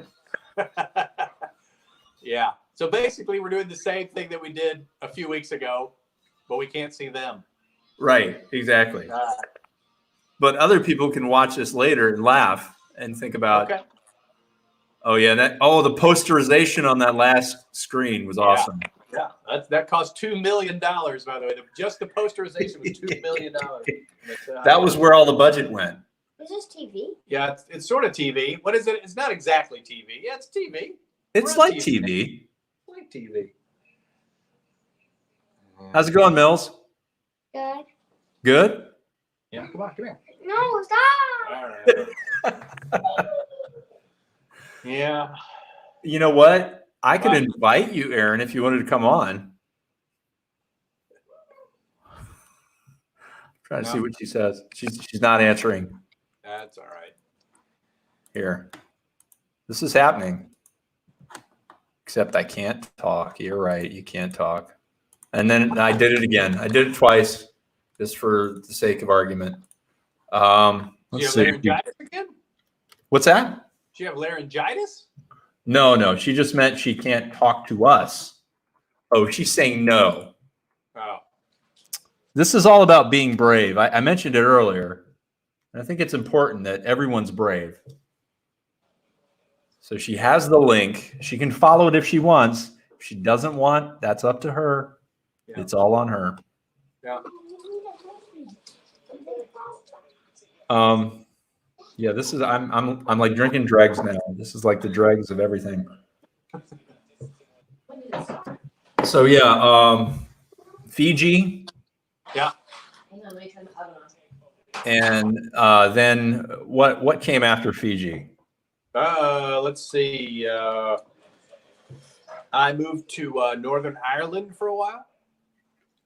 Speaker 2: Yeah. So basically, we're doing the same thing that we did a few weeks ago, but we can't see them.
Speaker 1: Right. Exactly. But other people can watch this later and laugh and think about,
Speaker 2: okay.
Speaker 1: Oh yeah, the posterization on that last screen was awesome.
Speaker 2: Yeah, that cost $2 million, by the way. Just the posterization was $2 million.
Speaker 1: That was where all the budget went.
Speaker 3: Is this TV?
Speaker 2: Yeah, it's sort of TV. What is it? It's not exactly TV. Yeah, it's TV.
Speaker 1: It's like TV.
Speaker 2: It's like TV.
Speaker 1: How's it going, Mills?
Speaker 3: Good.
Speaker 2: Good? Yeah, come here.
Speaker 3: No, stop.
Speaker 2: All right. Yeah.
Speaker 1: You know what? I could invite you, Aaron, if you wanted to come on. Trying to see what she says. She's not answering.
Speaker 2: That's all right.
Speaker 1: Here. This is happening. Except I can't talk. You're right. You can't talk. And then I did it again. I did it twice just for the sake of argument. Let's see.
Speaker 2: Laryngitis again?
Speaker 1: What's that?
Speaker 2: Do you have laryngitis?
Speaker 1: No. She just meant she can't talk to us. Oh, she's saying no.
Speaker 2: Oh.
Speaker 1: This is all about being brave. I mentioned it earlier. And I think it's important that everyone's brave. So she has the link. She can follow it if she wants. If she doesn't want, that's up to her. Yeah. It's all on her.
Speaker 2: Yeah.
Speaker 1: Yeah, this is I'm like drinking dregs now. This is like the dregs of everything. So yeah, Fiji.
Speaker 2: Yeah.
Speaker 1: And then what came after Fiji?
Speaker 2: Let's see. I moved to Northern Ireland for a while.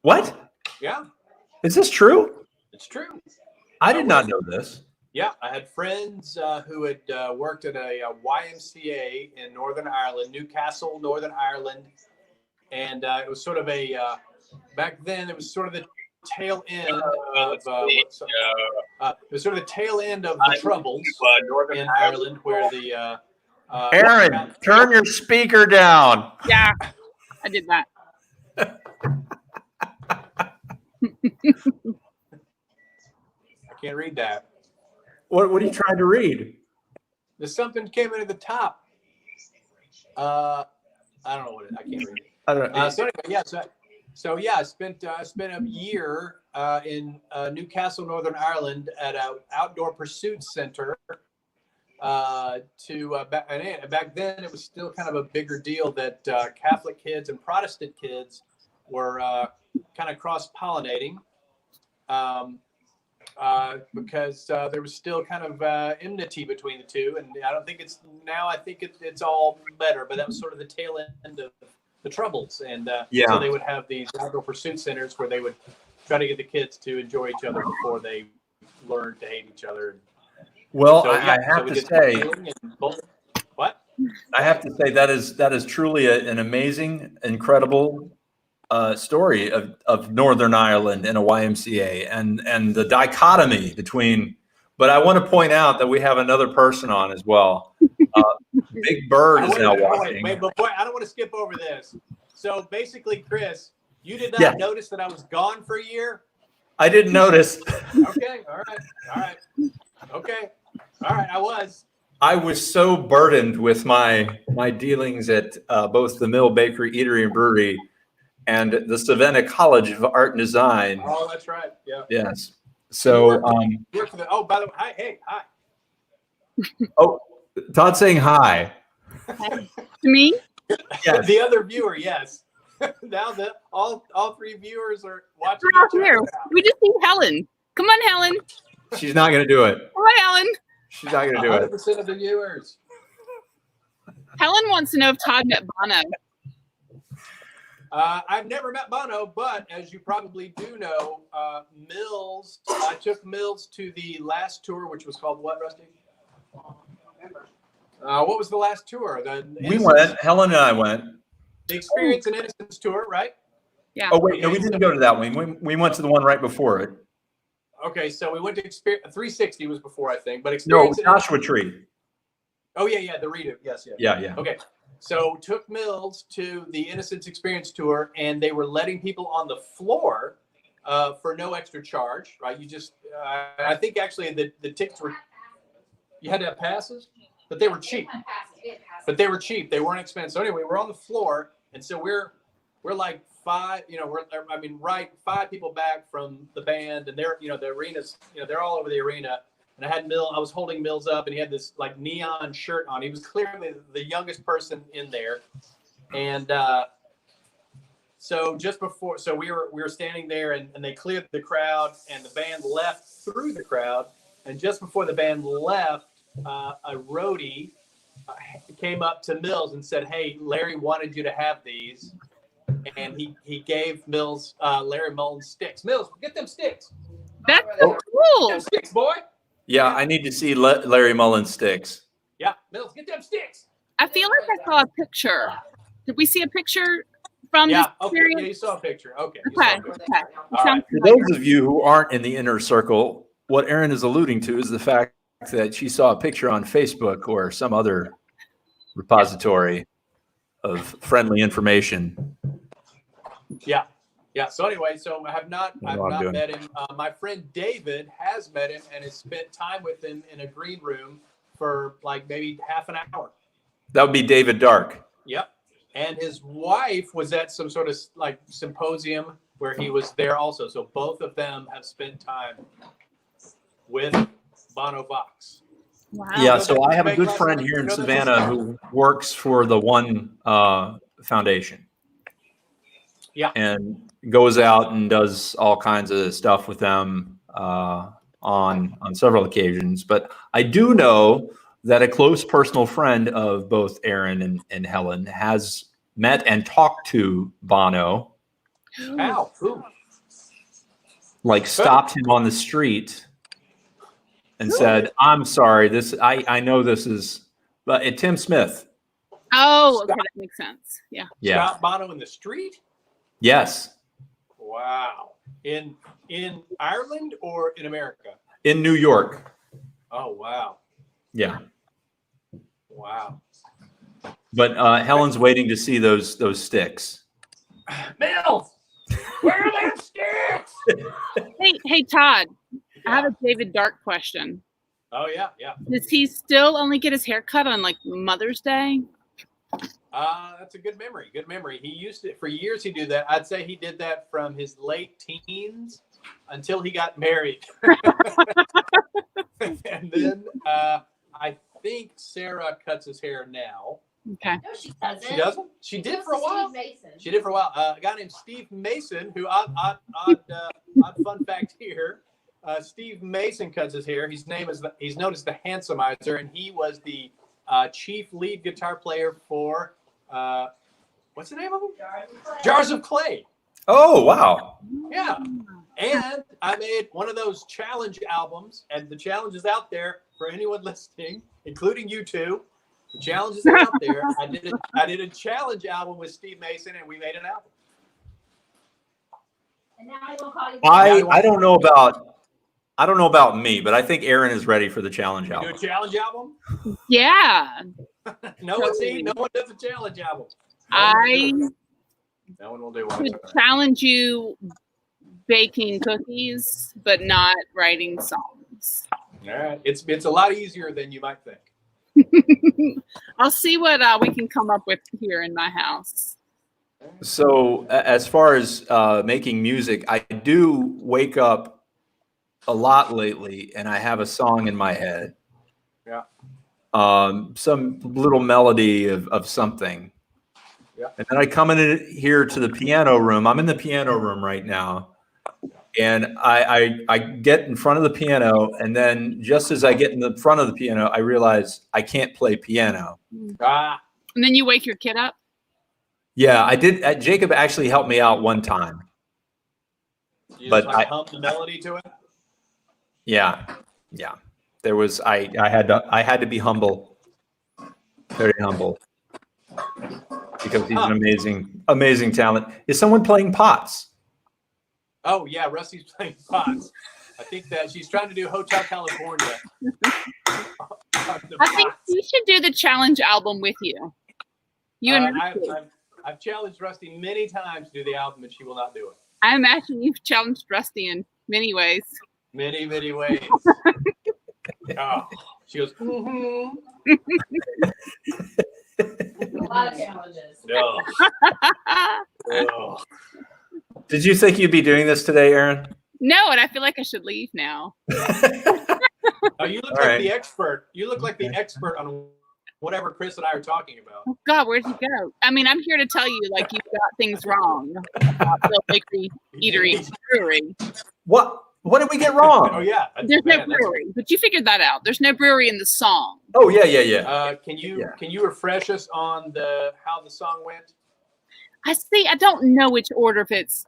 Speaker 1: What?
Speaker 2: Yeah.
Speaker 1: Is this true?
Speaker 2: It's true.
Speaker 1: I did not know this.
Speaker 2: Yeah, I had friends who had worked at a YMCA in Northern Ireland, Newcastle, Northern Ireland, and it was sort of a back then. It was sort of the tail end of it was sort of the tail end of the Troubles in Ireland, where the
Speaker 1: Aaron, turn your speaker down.
Speaker 4: Yeah, I did that.
Speaker 2: I can't read that.
Speaker 1: What are you trying to read?
Speaker 2: There's something came in at the top. I don't know what it is. I can't read it.
Speaker 1: I don't know.
Speaker 2: So anyway, yeah. So yeah, I spent a year in Newcastle, Northern Ireland, at an outdoor pursuit center. Back then, it was still kind of a bigger deal that Catholic kids and Protestant kids were kind of cross-pollinating. Because there was still kind of enmity between the two, and I don't think it's now. I think it's all better, but that was sort of the tail end of the Troubles, and so they would have these outdoor pursuit centers where they would try to get the kids to enjoy each other before they learned to hate each other.
Speaker 1: Well, so, I have to say,
Speaker 2: what?
Speaker 1: I have to say that is truly an amazing, incredible story of Northern Ireland and a YMCA and the dichotomy between. But I want to point out that we have another person on as well. Big Bird is now watching.
Speaker 2: Wait, but boy, I don't want to skip over this. So basically, Chris, you did not notice that I was gone for a year?
Speaker 1: I didn't notice.
Speaker 2: Okay, all right. Okay, all right, I was
Speaker 1: so burdened with my dealings at both the Mill Bakery, Eatery, and Brewery and the Savannah College of Art and Design.
Speaker 2: Oh, that's right. Yeah.
Speaker 1: Yes. So,
Speaker 2: by the way, hi.
Speaker 1: Oh, Todd's saying hi.
Speaker 4: To me?
Speaker 2: Yes. The other viewer, yes. Now all three viewers are watching.
Speaker 4: We're all here. We just need Helen. Come on, Helen.
Speaker 1: She's not going to do it.
Speaker 4: Come on, Helen.
Speaker 1: She's not going to do it.
Speaker 2: 100% of the viewers.
Speaker 4: Helen wants to know if Todd met Bono.
Speaker 2: I've never met Bono, but as you probably do know, Mills. I took Mills to the last tour, which was called what, Rusty? What was the last tour?
Speaker 1: We went. Helen and I went.
Speaker 2: The Experience and Innocence tour, right?
Speaker 4: Yeah.
Speaker 1: Oh wait, no, we didn't go to that one. We went to the one right before it.
Speaker 2: Okay, so we went to Experience. 360 was before, I think, but
Speaker 1: No,
Speaker 2: Experience.
Speaker 1: Joshua Tree.
Speaker 2: Oh yeah, the redo. Yes.
Speaker 1: Yeah.
Speaker 2: Okay, so took Mills to the Innocence Experience tour, and they were letting people on the floor for no extra charge, right? You just, I think actually the tickets were, you had to have passes, but they were cheap. They weren't expensive. So anyway, we're on the floor, and so we're like five people back from the band, and they're, the arena's, they're all over the arena. And I was holding Mills up, and he had this like neon shirt on. He was clearly the youngest person in there. And so just before, so we were standing there, and they cleared the crowd, and the band left through the crowd. And just before the band left, a roadie came up to Mills and said, "Hey, Larry wanted you to have these." And he gave Mills, Larry Mullen sticks. Mills, get them sticks.
Speaker 4: That's so
Speaker 2: Get
Speaker 4: cool.
Speaker 2: them sticks, boy.
Speaker 1: Yeah, I need to see Larry Mullen sticks.
Speaker 2: Yeah, Mills, get them sticks.
Speaker 4: I feel like I saw a picture. Did we see a picture from
Speaker 2: Yeah,
Speaker 4: this
Speaker 2: okay.
Speaker 4: experience?
Speaker 2: Yeah, you saw a picture. Okay. You saw
Speaker 4: Okay.
Speaker 2: a picture.
Speaker 4: Okay.
Speaker 2: All right.
Speaker 1: For those of you who aren't in the inner circle, what Erin is alluding to is the fact that she saw a picture on Facebook or some other repository of friendly information.
Speaker 2: Yeah. So anyway, so I've not
Speaker 1: doing.
Speaker 2: met him. My friend David has met him and has spent time with him in a green room for like maybe half an hour.
Speaker 1: That would be David Dark.
Speaker 2: Yep. And his wife was at some sort of like symposium where he was there also. So both of them have spent time with Bono Vox.
Speaker 4: Wow.
Speaker 1: Yeah, so I have a good friend here in Savannah who works for the One Foundation.
Speaker 2: Yeah.
Speaker 1: And goes out and does all kinds of stuff with them on several occasions. But I do know that a close personal friend of both Erin and Helen has met and talked to Bono.
Speaker 2: Ow. Ooh.
Speaker 1: Like stopped him on the street and said, "I'm sorry, I know this is," but Tim Smith.
Speaker 4: Oh, okay, that makes sense. Yeah.
Speaker 1: Yeah.
Speaker 2: Scott Bono in the street?
Speaker 1: Yes.
Speaker 2: Wow. In Ireland or in America?
Speaker 1: In New York.
Speaker 2: Oh, wow.
Speaker 1: Yeah.
Speaker 2: Wow.
Speaker 1: But Helen's waiting to see those sticks.
Speaker 2: Mills, where are them sticks?
Speaker 4: Hey, Todd. I have a David Dark question.
Speaker 2: Oh, yeah.
Speaker 4: Does he still only get his hair cut on like Mother's Day?
Speaker 2: That's a good memory. He used to, for years he did that. I'd say he did that from his late teens until he got married. And then I think Sarah cuts his hair now.
Speaker 4: Okay.
Speaker 3: No, she doesn't.
Speaker 2: She doesn't? She did for a while.
Speaker 3: Steve Mason.
Speaker 2: She did for a while. A guy named Steve Mason, who odd fun fact here. Steve Mason cuts his hair. He's known as the Handsomeizer, and he was the chief lead guitar player for what's the name of him? Jars of Clay.
Speaker 1: Oh, wow.
Speaker 2: Yeah. And I made one of those challenge albums, and the challenge is out there for anyone listening, including you two. The challenge is out there. I did a challenge album with Steve Mason, and we made an album.
Speaker 3: And now I will call you.
Speaker 1: I don't know about me, but I think Erin is ready for the challenge
Speaker 2: You do
Speaker 1: album.
Speaker 2: a challenge album?
Speaker 4: Yeah.
Speaker 2: No one does a challenge album. No one will do one.
Speaker 4: Could challenge you baking cookies, but not writing songs.
Speaker 2: All right. It's a lot easier than you might think.
Speaker 4: I'll see what we can come up with here in my house.
Speaker 1: So as far as making music, I do wake up a lot lately and I have a song in my head.
Speaker 2: Yeah.
Speaker 1: Some little melody of something.
Speaker 2: Yeah.
Speaker 1: And then I come in here to the piano room. I'm in the piano room right now. And I get in front of the piano, and then just as I get in the front of the piano, I realize I can't play piano.
Speaker 2: Ah,
Speaker 4: And then you wake your kid up.
Speaker 1: Yeah, I did. Jacob actually helped me out one time.
Speaker 2: you
Speaker 1: But
Speaker 2: just like hump the melody to it.
Speaker 1: Yeah. There was I had to be humble, very humble, because he's an amazing talent. Is someone playing pots?
Speaker 2: Oh yeah, Rusty's playing pots. I think that she's trying to do Hotel California.
Speaker 4: I think you should do the challenge album with you. You and
Speaker 2: I've challenged Rusty many times to do the album, and she will not do it.
Speaker 4: I imagine you've challenged Rusty in many ways.
Speaker 2: Many ways. Oh, she goes.
Speaker 3: A lot of challenges.
Speaker 2: No. Oh.
Speaker 1: Did you think you'd be doing this today, Aaron?
Speaker 4: No, and I feel like I should leave now.
Speaker 2: Oh, you look
Speaker 1: All
Speaker 2: like
Speaker 1: right.
Speaker 2: the expert. You look like the expert on whatever Chris and I are talking about.
Speaker 4: Oh God, where'd you go? I mean, I'm here to tell you, like, you've got things wrong about Bill Bakery Eatery Brewery.
Speaker 1: What did we get
Speaker 2: Oh
Speaker 1: wrong?
Speaker 2: yeah.
Speaker 4: There's no brewery, but you figured that out. There's no brewery in the song.
Speaker 1: Oh yeah.
Speaker 2: Can you refresh us on how the song went?
Speaker 4: I don't know which order. If it's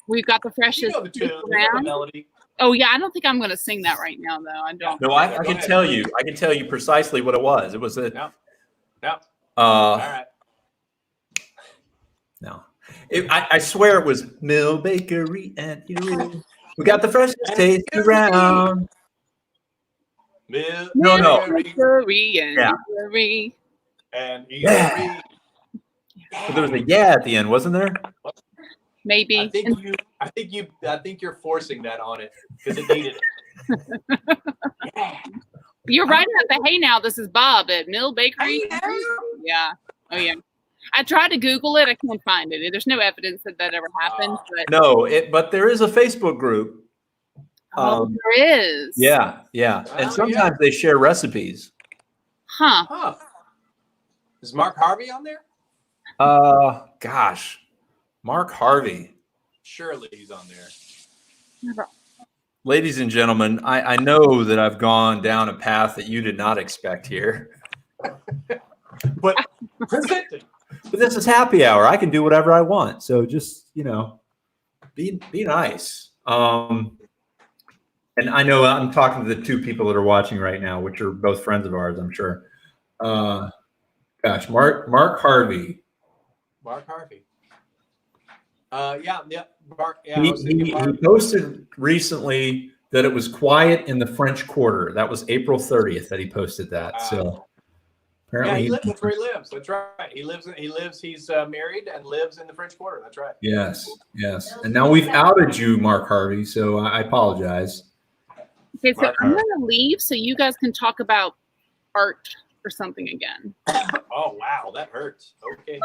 Speaker 4: we've got the freshest.
Speaker 2: You know the tune, you know the
Speaker 4: round.
Speaker 2: melody.
Speaker 4: Oh yeah, I don't think I'm going to sing that right now, though. I don't.
Speaker 1: No, I
Speaker 2: Go
Speaker 1: can
Speaker 2: ahead.
Speaker 1: tell you. I can tell you precisely what it was. It was a
Speaker 2: No. All right.
Speaker 1: no. I swear it was Mill Bakery and Eatery. We got the freshest taste around. No.
Speaker 4: Bakery and
Speaker 1: Yeah.
Speaker 4: Eatery.
Speaker 2: And
Speaker 1: Yeah. But there was a yeah at the end, wasn't there?
Speaker 4: Maybe.
Speaker 2: I think you're forcing that on it because it needed it. Yeah.
Speaker 4: You're right about the hey now, this is Bob at Mill Bakery. Yeah. Oh yeah. I tried to Google it. I can't find it. There's no evidence that ever happened. But
Speaker 1: No, but there is a Facebook group.
Speaker 4: there is.
Speaker 1: Yeah. And sometimes they share recipes.
Speaker 4: Huh.
Speaker 2: Is Mark Harvey on there?
Speaker 1: Gosh, Mark Harvey.
Speaker 2: Surely he's on there.
Speaker 4: Never.
Speaker 1: Ladies and gentlemen, I know that I've gone down a path that you did not expect here.
Speaker 2: But presenting.
Speaker 1: But this is happy hour. I can do whatever I want. So just, be nice. And I know I'm talking to the two people that are watching right now, which are both friends of ours, I'm sure. Gosh, Mark Harvey.
Speaker 2: Mark Harvey. Mark. Yeah, I
Speaker 1: He
Speaker 2: was thinking Mark.
Speaker 1: posted recently that it was quiet in the French Quarter. That was April 30th that he posted that. So
Speaker 2: Yeah,
Speaker 1: apparently,
Speaker 2: that's where he lives. That's right. He's married and lives in the French Quarter. That's right.
Speaker 1: yes. And now we've outed you, Mark Harvey. So I apologize.
Speaker 4: Okay, so I'm going to leave so you guys can talk about art or something again.
Speaker 2: Oh wow, that hurts. Okay.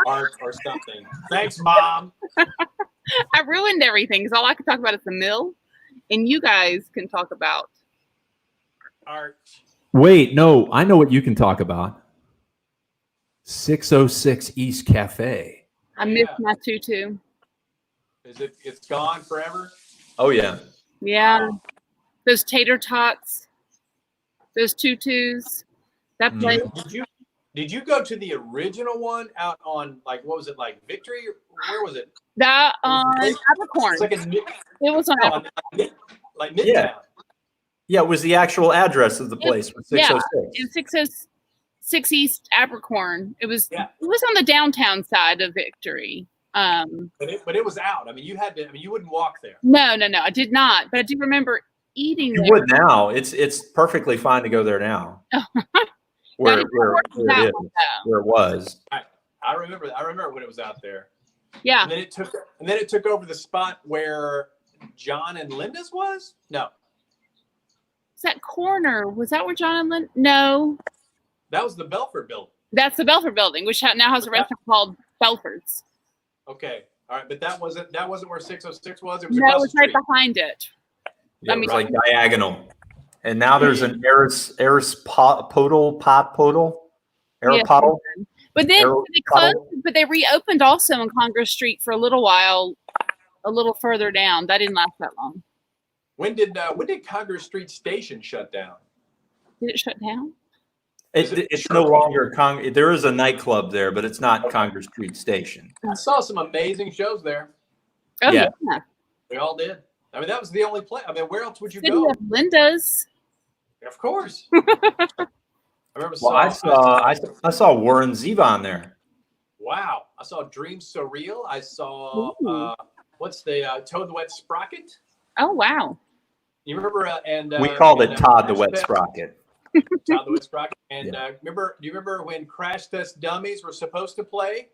Speaker 2: Art or something. Thanks, Mom.
Speaker 4: I ruined everything because all I can talk about is the mill, and you guys can talk about
Speaker 2: Art.
Speaker 1: Wait, no, I know what you can talk about. 606 East Cafe.
Speaker 4: I missed my tutu.
Speaker 2: It's gone forever?
Speaker 1: Oh yeah.
Speaker 4: Yeah, those tater tots, those tutus. That place.
Speaker 2: Did you go to the original one out on what was it, like Victory? Where was it?
Speaker 4: That on Abercorn.
Speaker 2: It's like
Speaker 4: It was on Abercorn.
Speaker 2: like Midtown.
Speaker 1: Yeah, it was the actual address of the place. Was 606.
Speaker 4: Yeah, in 606 East Abercorn. It was.
Speaker 2: Yeah.
Speaker 4: It was on the downtown side of Victory.
Speaker 2: But it was out. I mean, you wouldn't walk there.
Speaker 4: No, I did not. But I do remember eating
Speaker 1: You
Speaker 4: there.
Speaker 1: would now. It's perfectly fine to go there now. Where it was.
Speaker 2: I remember when it was out there.
Speaker 4: Yeah.
Speaker 2: And then it took over the spot where John and Linda's was? No.
Speaker 4: Is that corner? Was that where John and Lynn? No.
Speaker 2: That was the Belford building.
Speaker 4: That's the Belford building, which now has a restaurant called Belford's.
Speaker 2: Okay. All right, but that wasn't where 606 was. It was
Speaker 4: No,
Speaker 2: across
Speaker 4: it was
Speaker 2: the
Speaker 4: right
Speaker 2: street.
Speaker 4: behind it.
Speaker 1: Yeah,
Speaker 4: I
Speaker 1: it
Speaker 4: mean,
Speaker 1: was like diagonal. And now there's an Aristotle.
Speaker 4: But then
Speaker 1: Arrow
Speaker 4: they closed,
Speaker 1: Puddle.
Speaker 4: but they reopened also on Congress Street for a little while a little further down. That didn't last that long.
Speaker 2: When did Congress Street Station shut down?
Speaker 4: Did it shut down?
Speaker 1: It's no longer there is a nightclub there, but it's not Congress Street Station.
Speaker 2: I saw some amazing shows there.
Speaker 4: Oh
Speaker 1: Yeah.
Speaker 4: yeah.
Speaker 2: We all did. I mean, that was the only place. I mean, where else would you
Speaker 4: City
Speaker 2: go?
Speaker 4: of Linda's.
Speaker 2: Of course. I remember.
Speaker 1: Well, I saw Warren Zevon there.
Speaker 2: Wow. I saw Dream Surreal. I saw what's the Toad the Wet Sprocket?
Speaker 4: Oh wow.
Speaker 2: You remember?
Speaker 1: We called it Todd the Wet Sprocket.
Speaker 2: Todd the Wet Sprocket. And do you remember when Crash Test Dummies were supposed to play,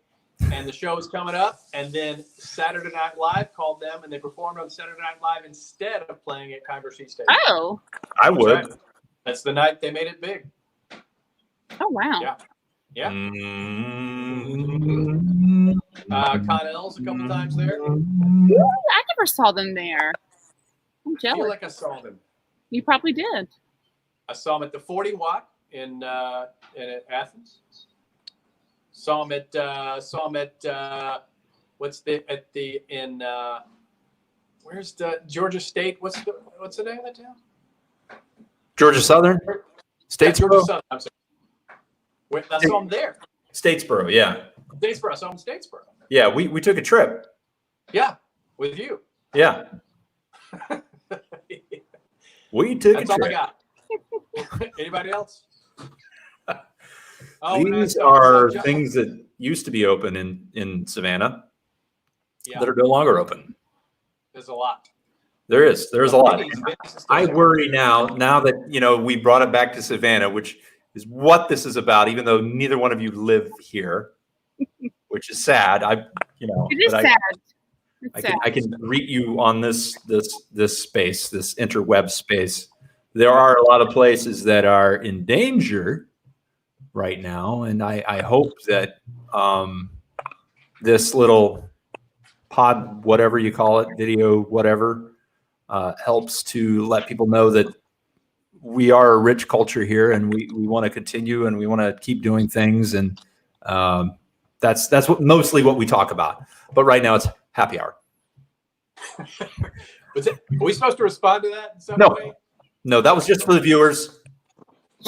Speaker 2: and the show was coming up, and then Saturday Night Live called them, and they performed on Saturday Night Live instead of playing at Congress Street Station.
Speaker 4: Oh.
Speaker 1: I would.
Speaker 2: That's right. That's the night they made it big.
Speaker 4: Oh wow.
Speaker 2: Yeah. Yeah. Connell's a couple times there.
Speaker 4: I never saw them there. I'm
Speaker 2: I feel
Speaker 4: jealous.
Speaker 2: like I saw them.
Speaker 4: You probably did.
Speaker 2: I saw them at the 40 Watt in Athens. Saw them at where's the Georgia State? What's the name of that town?
Speaker 1: Georgia Southern? Statesboro?
Speaker 2: Georgia Southern. I'm sorry. Wait, I saw them there.
Speaker 1: Statesboro, yeah.
Speaker 2: Statesboro. I saw them in Statesboro.
Speaker 1: Yeah, we took a trip.
Speaker 2: Yeah, with you.
Speaker 1: Yeah. We took
Speaker 2: That's
Speaker 1: a
Speaker 2: all
Speaker 1: trip.
Speaker 2: I got. Anybody else?
Speaker 1: These are things that used to be open in Savannah that are no longer open.
Speaker 2: There's a lot.
Speaker 1: There's a lot. I
Speaker 2: worry.
Speaker 1: worry now that, we brought it back to Savannah, which is what this is about, even though neither one of you live here, which is sad.
Speaker 4: It is sad.
Speaker 1: I can greet you on this space, this interweb space. There are a lot of places that are in danger right now, and I hope that this little pod, whatever you call it, video, whatever, helps to let people know that we are a rich culture here, and we want to continue, and we want to keep doing things, and that's mostly what we talk about. But right now, it's happy hour.
Speaker 2: Are we supposed to respond to that in some way?
Speaker 1: No, that was just for the viewers.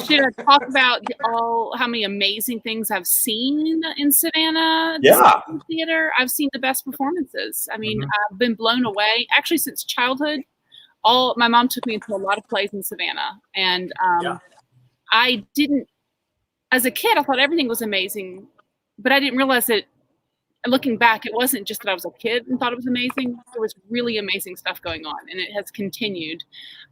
Speaker 4: Should I talk about how many amazing things I've seen in Savannah?
Speaker 1: Yeah.
Speaker 4: Theater. I've seen the best performances. I mean, I've been blown away. Actually, since childhood, my mom took me to a lot of plays in Savannah, and I didn't. As a kid, I thought everything was amazing, but I didn't realize that. Looking back, it wasn't just that I was a kid and thought it was amazing. There was really amazing stuff going on, and it has continued,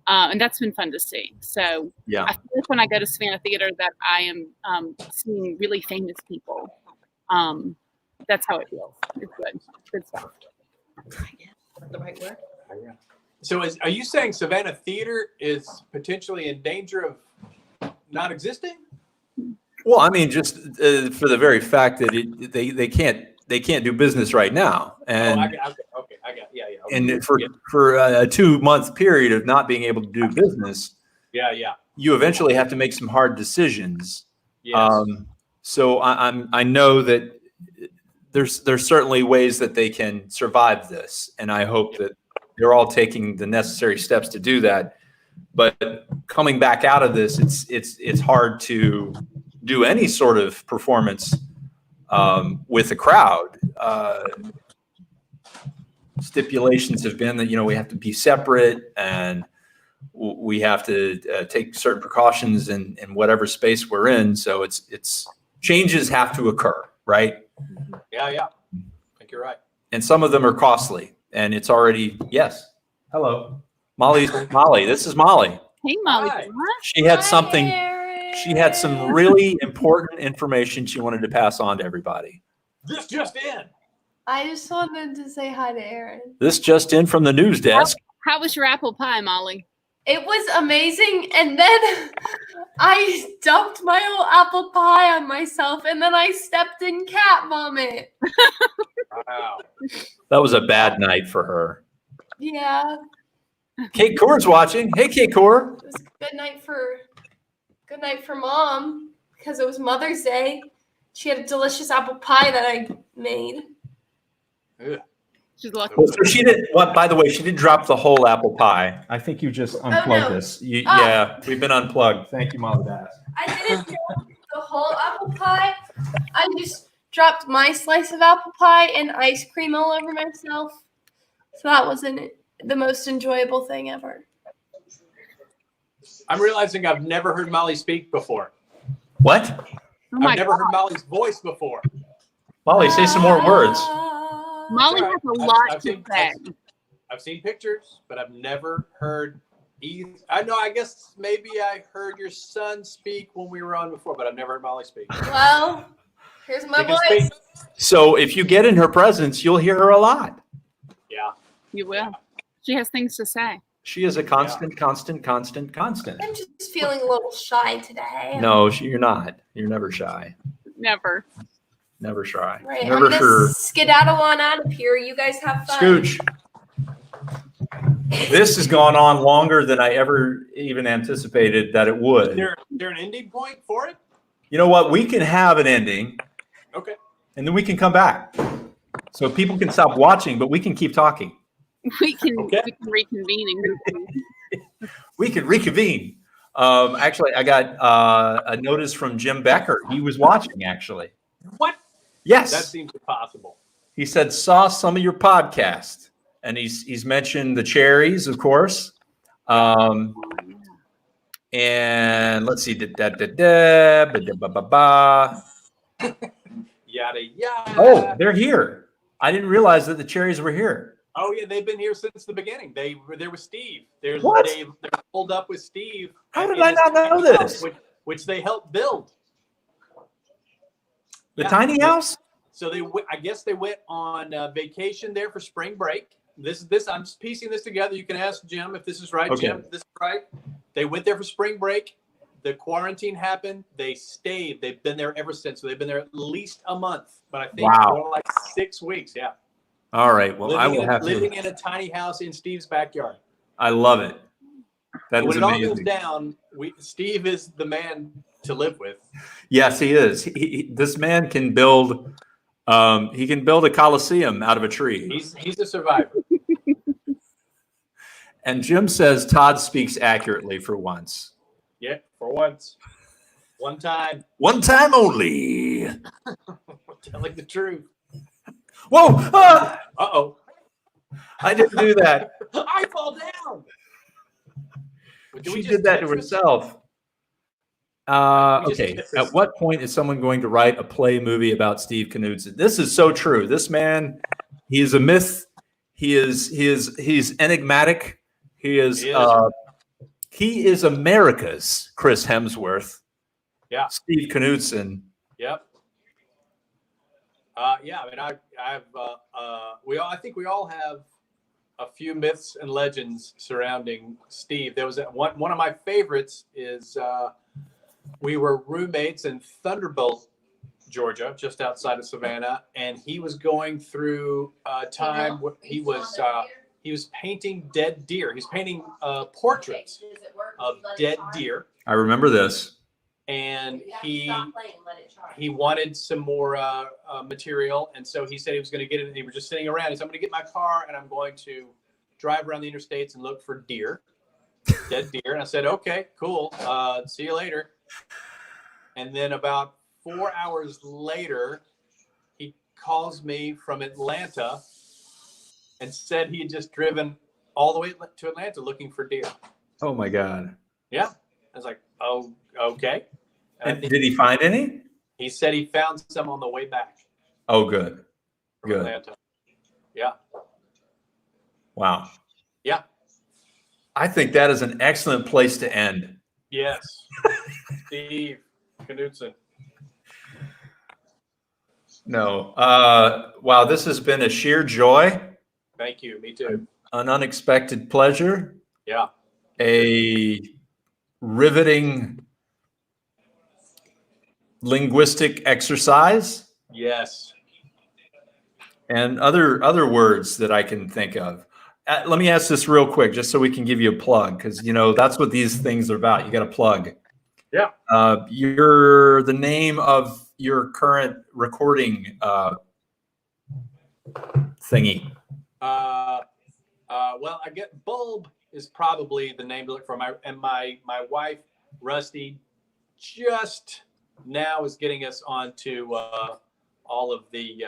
Speaker 4: and that's been fun to see. So I feel like when I go to Savannah Theater that I am seeing really famous people. That's how it feels. It's good. Good stuff.
Speaker 3: The right word.
Speaker 2: So are you saying Savannah Theater is potentially in danger of not existing?
Speaker 1: Well, I mean, just for the very fact that they can't do business right now, and
Speaker 2: I got. Yeah. Okay.
Speaker 1: And for a 2-month period of not being able to do business, you eventually have to make some hard decisions.
Speaker 2: Yes.
Speaker 1: So I know that there's certainly ways that they can survive this, and I hope that they're all taking the necessary steps to do that. But coming back out of this, it's hard to do any sort of performance with a crowd. Stipulations have been that we have to be separate, and we have to take certain precautions in whatever space we're in. So it's changes have to occur, right?
Speaker 2: Yeah. I think you're right.
Speaker 1: And some of them are costly, and it's already Hello, Molly. This is Molly.
Speaker 4: Hey, Molly.
Speaker 2: Hi.
Speaker 1: She had something. She had some really important information she wanted to pass on to everybody.
Speaker 2: This just in.
Speaker 5: I just wanted to say hi to Aaron.
Speaker 1: This just in from the news desk.
Speaker 4: How was your apple pie, Molly?
Speaker 5: It was amazing, and then I dumped my whole apple pie on myself, and then I stepped in cat vomit.
Speaker 2: Wow.
Speaker 1: That was a bad night for her.
Speaker 5: Yeah.
Speaker 1: Kate Core's watching. Hey, Kate Core.
Speaker 5: It was a good night for Mom, because it was Mother's Day. She had a delicious apple pie that I made.
Speaker 2: Ugh.
Speaker 4: She's lucky.
Speaker 1: Well, so she did. What? By the way, she did drop the whole apple pie. I think you just unplugged
Speaker 5: no.
Speaker 1: this. Yeah, we've been unplugged. Thank you, Mom and Dad.
Speaker 5: I didn't drop the whole apple pie. I just dropped my slice of apple pie and ice cream all over myself. So that wasn't the most enjoyable thing ever.
Speaker 2: I'm realizing I've never heard Molly speak before.
Speaker 1: What?
Speaker 4: Oh my
Speaker 2: I've never
Speaker 4: God.
Speaker 2: heard Molly's voice before.
Speaker 1: Molly, say some more words.
Speaker 4: Molly
Speaker 2: Sorry.
Speaker 4: has a
Speaker 2: I've-
Speaker 4: lot
Speaker 2: I've
Speaker 4: to
Speaker 2: seen-
Speaker 4: say.
Speaker 2: I've seen pictures, but I've never heard either. I know. I guess maybe I heard your son speak when we were on before, but I've never heard Molly speak.
Speaker 5: Well, here's my
Speaker 2: They can
Speaker 5: voice.
Speaker 2: speak.
Speaker 1: So if you get in her presence, you'll hear her a lot.
Speaker 2: Yeah.
Speaker 4: You will. She has things to say.
Speaker 1: She is a constant.
Speaker 5: I'm just feeling a little shy today.
Speaker 1: No, you're not. You're never shy.
Speaker 4: Never.
Speaker 1: Never shy.
Speaker 5: Right,
Speaker 1: Never
Speaker 5: I'm gonna
Speaker 1: sure.
Speaker 5: skedaddle on out of here. You guys have fun.
Speaker 1: Scooch. This has gone on longer than I ever even anticipated that it
Speaker 2: Is
Speaker 1: would.
Speaker 2: there an ending point for it?
Speaker 1: You know what? We can have an ending,
Speaker 2: Okay.
Speaker 1: and then we can come back. So people can stop watching, but we can keep talking.
Speaker 4: We can
Speaker 2: Okay.
Speaker 4: reconvene and go.
Speaker 1: We can reconvene. Actually, I got a notice from Jim Becker. He was watching, actually.
Speaker 2: What?
Speaker 1: Yes.
Speaker 2: That seems impossible.
Speaker 1: He said, saw some of your podcast. And he's mentioned the cherries, of course. And let's see.
Speaker 2: Yada yada.
Speaker 1: Oh, they're here. I didn't realize that the cherries were here.
Speaker 2: Oh yeah, they've been here since the beginning. They were there with Steve. They're pulled up with Steve.
Speaker 1: How did
Speaker 2: in
Speaker 1: I
Speaker 2: his
Speaker 1: not know
Speaker 2: tiny house,
Speaker 1: this?
Speaker 2: which they helped build.
Speaker 1: The
Speaker 2: Yeah.
Speaker 1: tiny house?
Speaker 2: So I guess they went on vacation there for spring break. This I'm just piecing this together. You can ask Jim if this is right.
Speaker 1: Okay.
Speaker 2: Jim, if this is right. They went there for spring break. The quarantine happened. They stayed. They've been there ever since. So they've been there at least a month, but I think
Speaker 1: Wow.
Speaker 2: more like 6 weeks. Yeah.
Speaker 1: All right. Well, I will have
Speaker 2: living
Speaker 1: to.
Speaker 2: in a tiny house in Steve's backyard.
Speaker 1: I love it. That
Speaker 2: When
Speaker 1: is
Speaker 2: it all goes
Speaker 1: amazing.
Speaker 2: down, Steve is the man to live with.
Speaker 1: Yes, he is. This man can build. He can build a coliseum out of a tree.
Speaker 2: He's a survivor.
Speaker 1: And Jim says Todd speaks accurately for once.
Speaker 2: Yeah, for once. One time.
Speaker 1: One time only.
Speaker 2: Telling the truth.
Speaker 1: Whoa! Ah!
Speaker 2: Uh-oh.
Speaker 1: I didn't do that.
Speaker 2: I fall down.
Speaker 1: She did that to herself. Okay. At what point is someone going to write a play movie about Steve Knudsen? This is so true. This man, he is a myth. He's enigmatic. He is America's Chris Hemsworth.
Speaker 2: Yeah.
Speaker 1: Steve Knudsen.
Speaker 2: Yep. Yeah, I mean, I think we all have a few myths and legends surrounding Steve. There was one of my favorites is we were roommates in Thunderbolt, Georgia, just outside of Savannah, and he was going through a time where he was painting dead deer. He was painting portraits of dead deer,
Speaker 1: I remember this.
Speaker 2: and he wanted some more material, and so he said he was going to get it. And he was just sitting around. He said, "I'm going to get my car and I'm going to drive around the interstates and look for deer, dead deer." And I said, "Okay, cool. See you later." And then about 4 hours later, he calls me from Atlanta and said he had just driven all the way to Atlanta looking for deer.
Speaker 1: Oh my God.
Speaker 2: Yeah. I was like, "Oh, okay."
Speaker 1: And did he find any?
Speaker 2: He said he found some on the way back
Speaker 1: Oh, good.
Speaker 2: from
Speaker 1: Good.
Speaker 2: Atlanta. Yeah.
Speaker 1: Wow.
Speaker 2: Yeah.
Speaker 1: I think that is an excellent place to end.
Speaker 2: Yes. Steve Knudsen.
Speaker 1: No. Wow, this has been a sheer joy,
Speaker 2: Thank you. Me too.
Speaker 1: an unexpected pleasure,
Speaker 2: Yeah.
Speaker 1: a riveting linguistic exercise,
Speaker 2: Yes.
Speaker 1: and other words that I can think of. Let me ask this real quick, just so we can give you a plug, because that's what these things are about. You got a plug.
Speaker 2: Yeah.
Speaker 1: You're the name of your current recording thingy.
Speaker 2: Well, I get Bulb is probably the name to look for. My wife Rusty just now is getting us onto all of the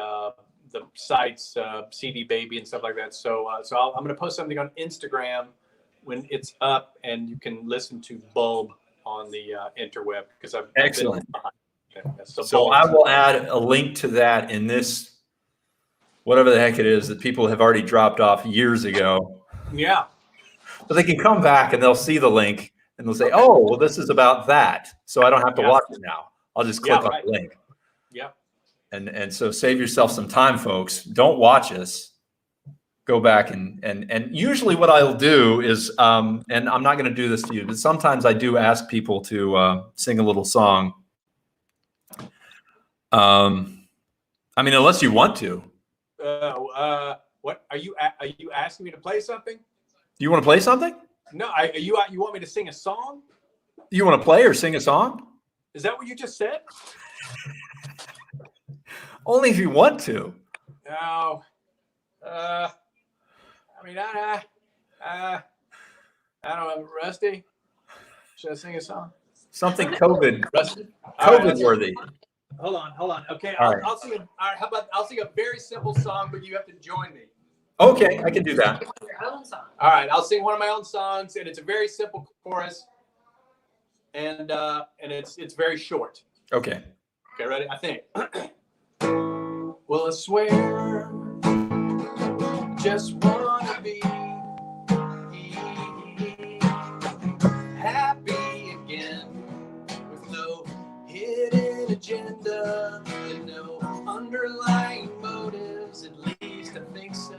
Speaker 2: sites, CD Baby and stuff like that. So I'm going to post something on Instagram when it's up, and you can listen to Bulb on the interweb because I've
Speaker 1: Excellent.
Speaker 2: So
Speaker 1: I will add a link to that in this, whatever the heck it is that people have already dropped off years ago.
Speaker 2: Yeah.
Speaker 1: But they can come back and they'll see the link and they'll say, oh, well, this is about that. So I don't have to watch it now. I'll just click on the link.
Speaker 2: Yeah.
Speaker 1: And so save yourself some time, folks. Don't watch us. Go back and usually what I'll do is, and I'm not going to do this to you, but sometimes I do ask people to sing a little song. I mean, unless you want to.
Speaker 2: What are you asking me to play something?
Speaker 1: You want to play something?
Speaker 2: No, you want me to sing a song?
Speaker 1: You want to play or sing a song?
Speaker 2: Is that what you just said?
Speaker 1: Only if you want to.
Speaker 2: No. I mean, I don't know, Rusty. Should I sing a song?
Speaker 1: Something COVID
Speaker 2: Rusty?
Speaker 1: worthy.
Speaker 2: Hold on. Okay,
Speaker 1: All right.
Speaker 2: I'll sing. All right, how about I'll sing a very simple song, but you have to join me.
Speaker 1: Okay, I can do that.
Speaker 3: Your own song.
Speaker 2: All right, I'll sing one of my own songs, and it's a very simple chorus, and it's very short.
Speaker 1: Okay.
Speaker 2: Okay, ready? I think. Well, I swear, just wanna be happy again, with no hidden agenda and no underlying motives. At least I think so.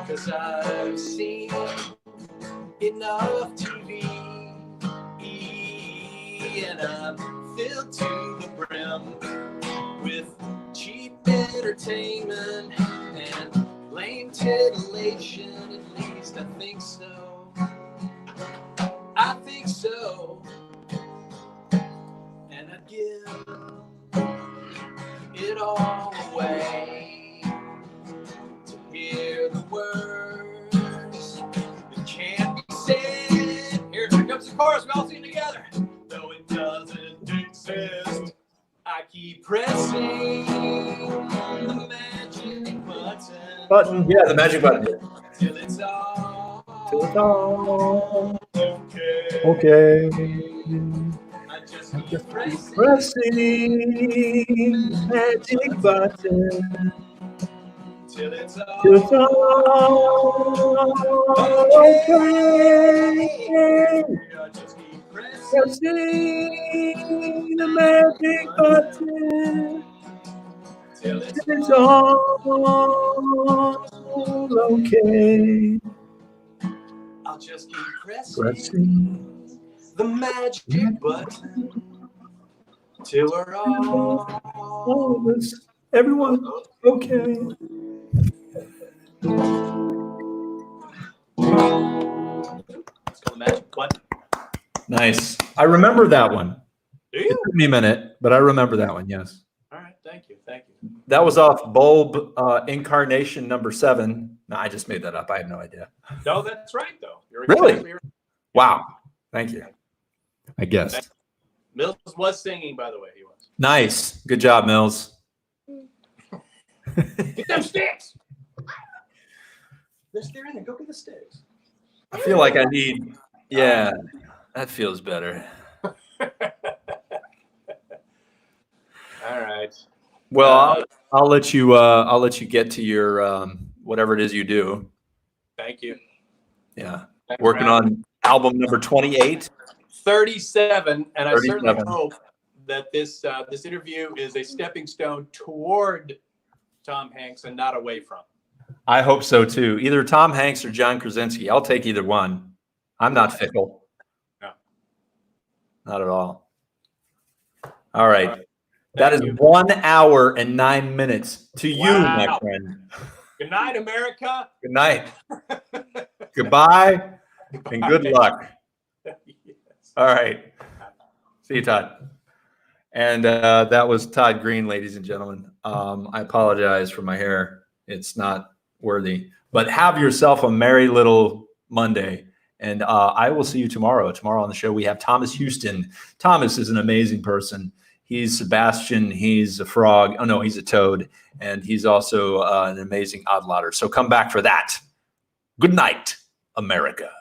Speaker 2: 'Cause I've seen enough TV, and I'm filled to the brim with cheap entertainment and lame titillation. At least I think so. I think so. And I'd give it all away to hear the words that can't be said. Here comes the chorus. We all sing together. Though it doesn't exist, I keep pressing the magic button.
Speaker 1: Yeah, the magic button.
Speaker 2: Till it's all
Speaker 1: Okay.
Speaker 2: okay. I just keep
Speaker 1: Pressing the magic button.
Speaker 2: till it's all
Speaker 1: okay.
Speaker 2: I just keep pressing
Speaker 1: Pressing the magic button.
Speaker 2: till it's
Speaker 1: It's all okay.
Speaker 2: I'll just keep
Speaker 1: Pressing
Speaker 2: the magic button till we're all
Speaker 1: all of us, everyone, okay.
Speaker 2: It's called the magic button.
Speaker 1: Nice. I remember that one.
Speaker 2: Do
Speaker 1: It
Speaker 2: you?
Speaker 1: took me a minute, but I remember that one. Yes.
Speaker 2: All right, thank you.
Speaker 1: That was off Bulb Incarnation number 7. No, I just made that up. I have no idea.
Speaker 2: No, that's right though. You're
Speaker 1: Really?
Speaker 2: exactly right.
Speaker 1: Wow. Thank you. I guess.
Speaker 2: Mills was singing, by the way. He was.
Speaker 1: Nice. Good job, Mills.
Speaker 2: Get them sticks. They're in there. Go get the sticks.
Speaker 1: I feel like I need. Yeah, that feels better.
Speaker 2: All right.
Speaker 1: Well, I'll let you get to your whatever it is you do.
Speaker 2: Thank you.
Speaker 1: Yeah,
Speaker 2: Thanks,
Speaker 1: working
Speaker 2: Brad.
Speaker 1: on album number 28.
Speaker 2: 37, and I certainly
Speaker 1: 37.
Speaker 2: hope that this interview is a stepping stone toward Tom Hanks and not away from.
Speaker 1: I hope so too. Either Tom Hanks or John Krasinski. I'll take either one. I'm not fickle.
Speaker 2: No.
Speaker 1: Not at all. All right. That is
Speaker 2: Thank you.
Speaker 1: 1 hour and 9 minutes to you, my
Speaker 2: Wow.
Speaker 1: friend.
Speaker 2: Good night, America.
Speaker 1: Good night. Goodbye and good luck.
Speaker 2: Yes.
Speaker 1: All right. See you, Todd. And that was Todd Greene, ladies and gentlemen. I apologize for my hair. It's not worthy. But have yourself a merry little Monday. And I will see you tomorrow. Tomorrow on the show, we have Thomas Houston. Thomas is an amazing person. He's Sebastian. He's a frog. Oh, no, he's a toad. And he's also an amazing oddlotter. So come back for that. Good night, America.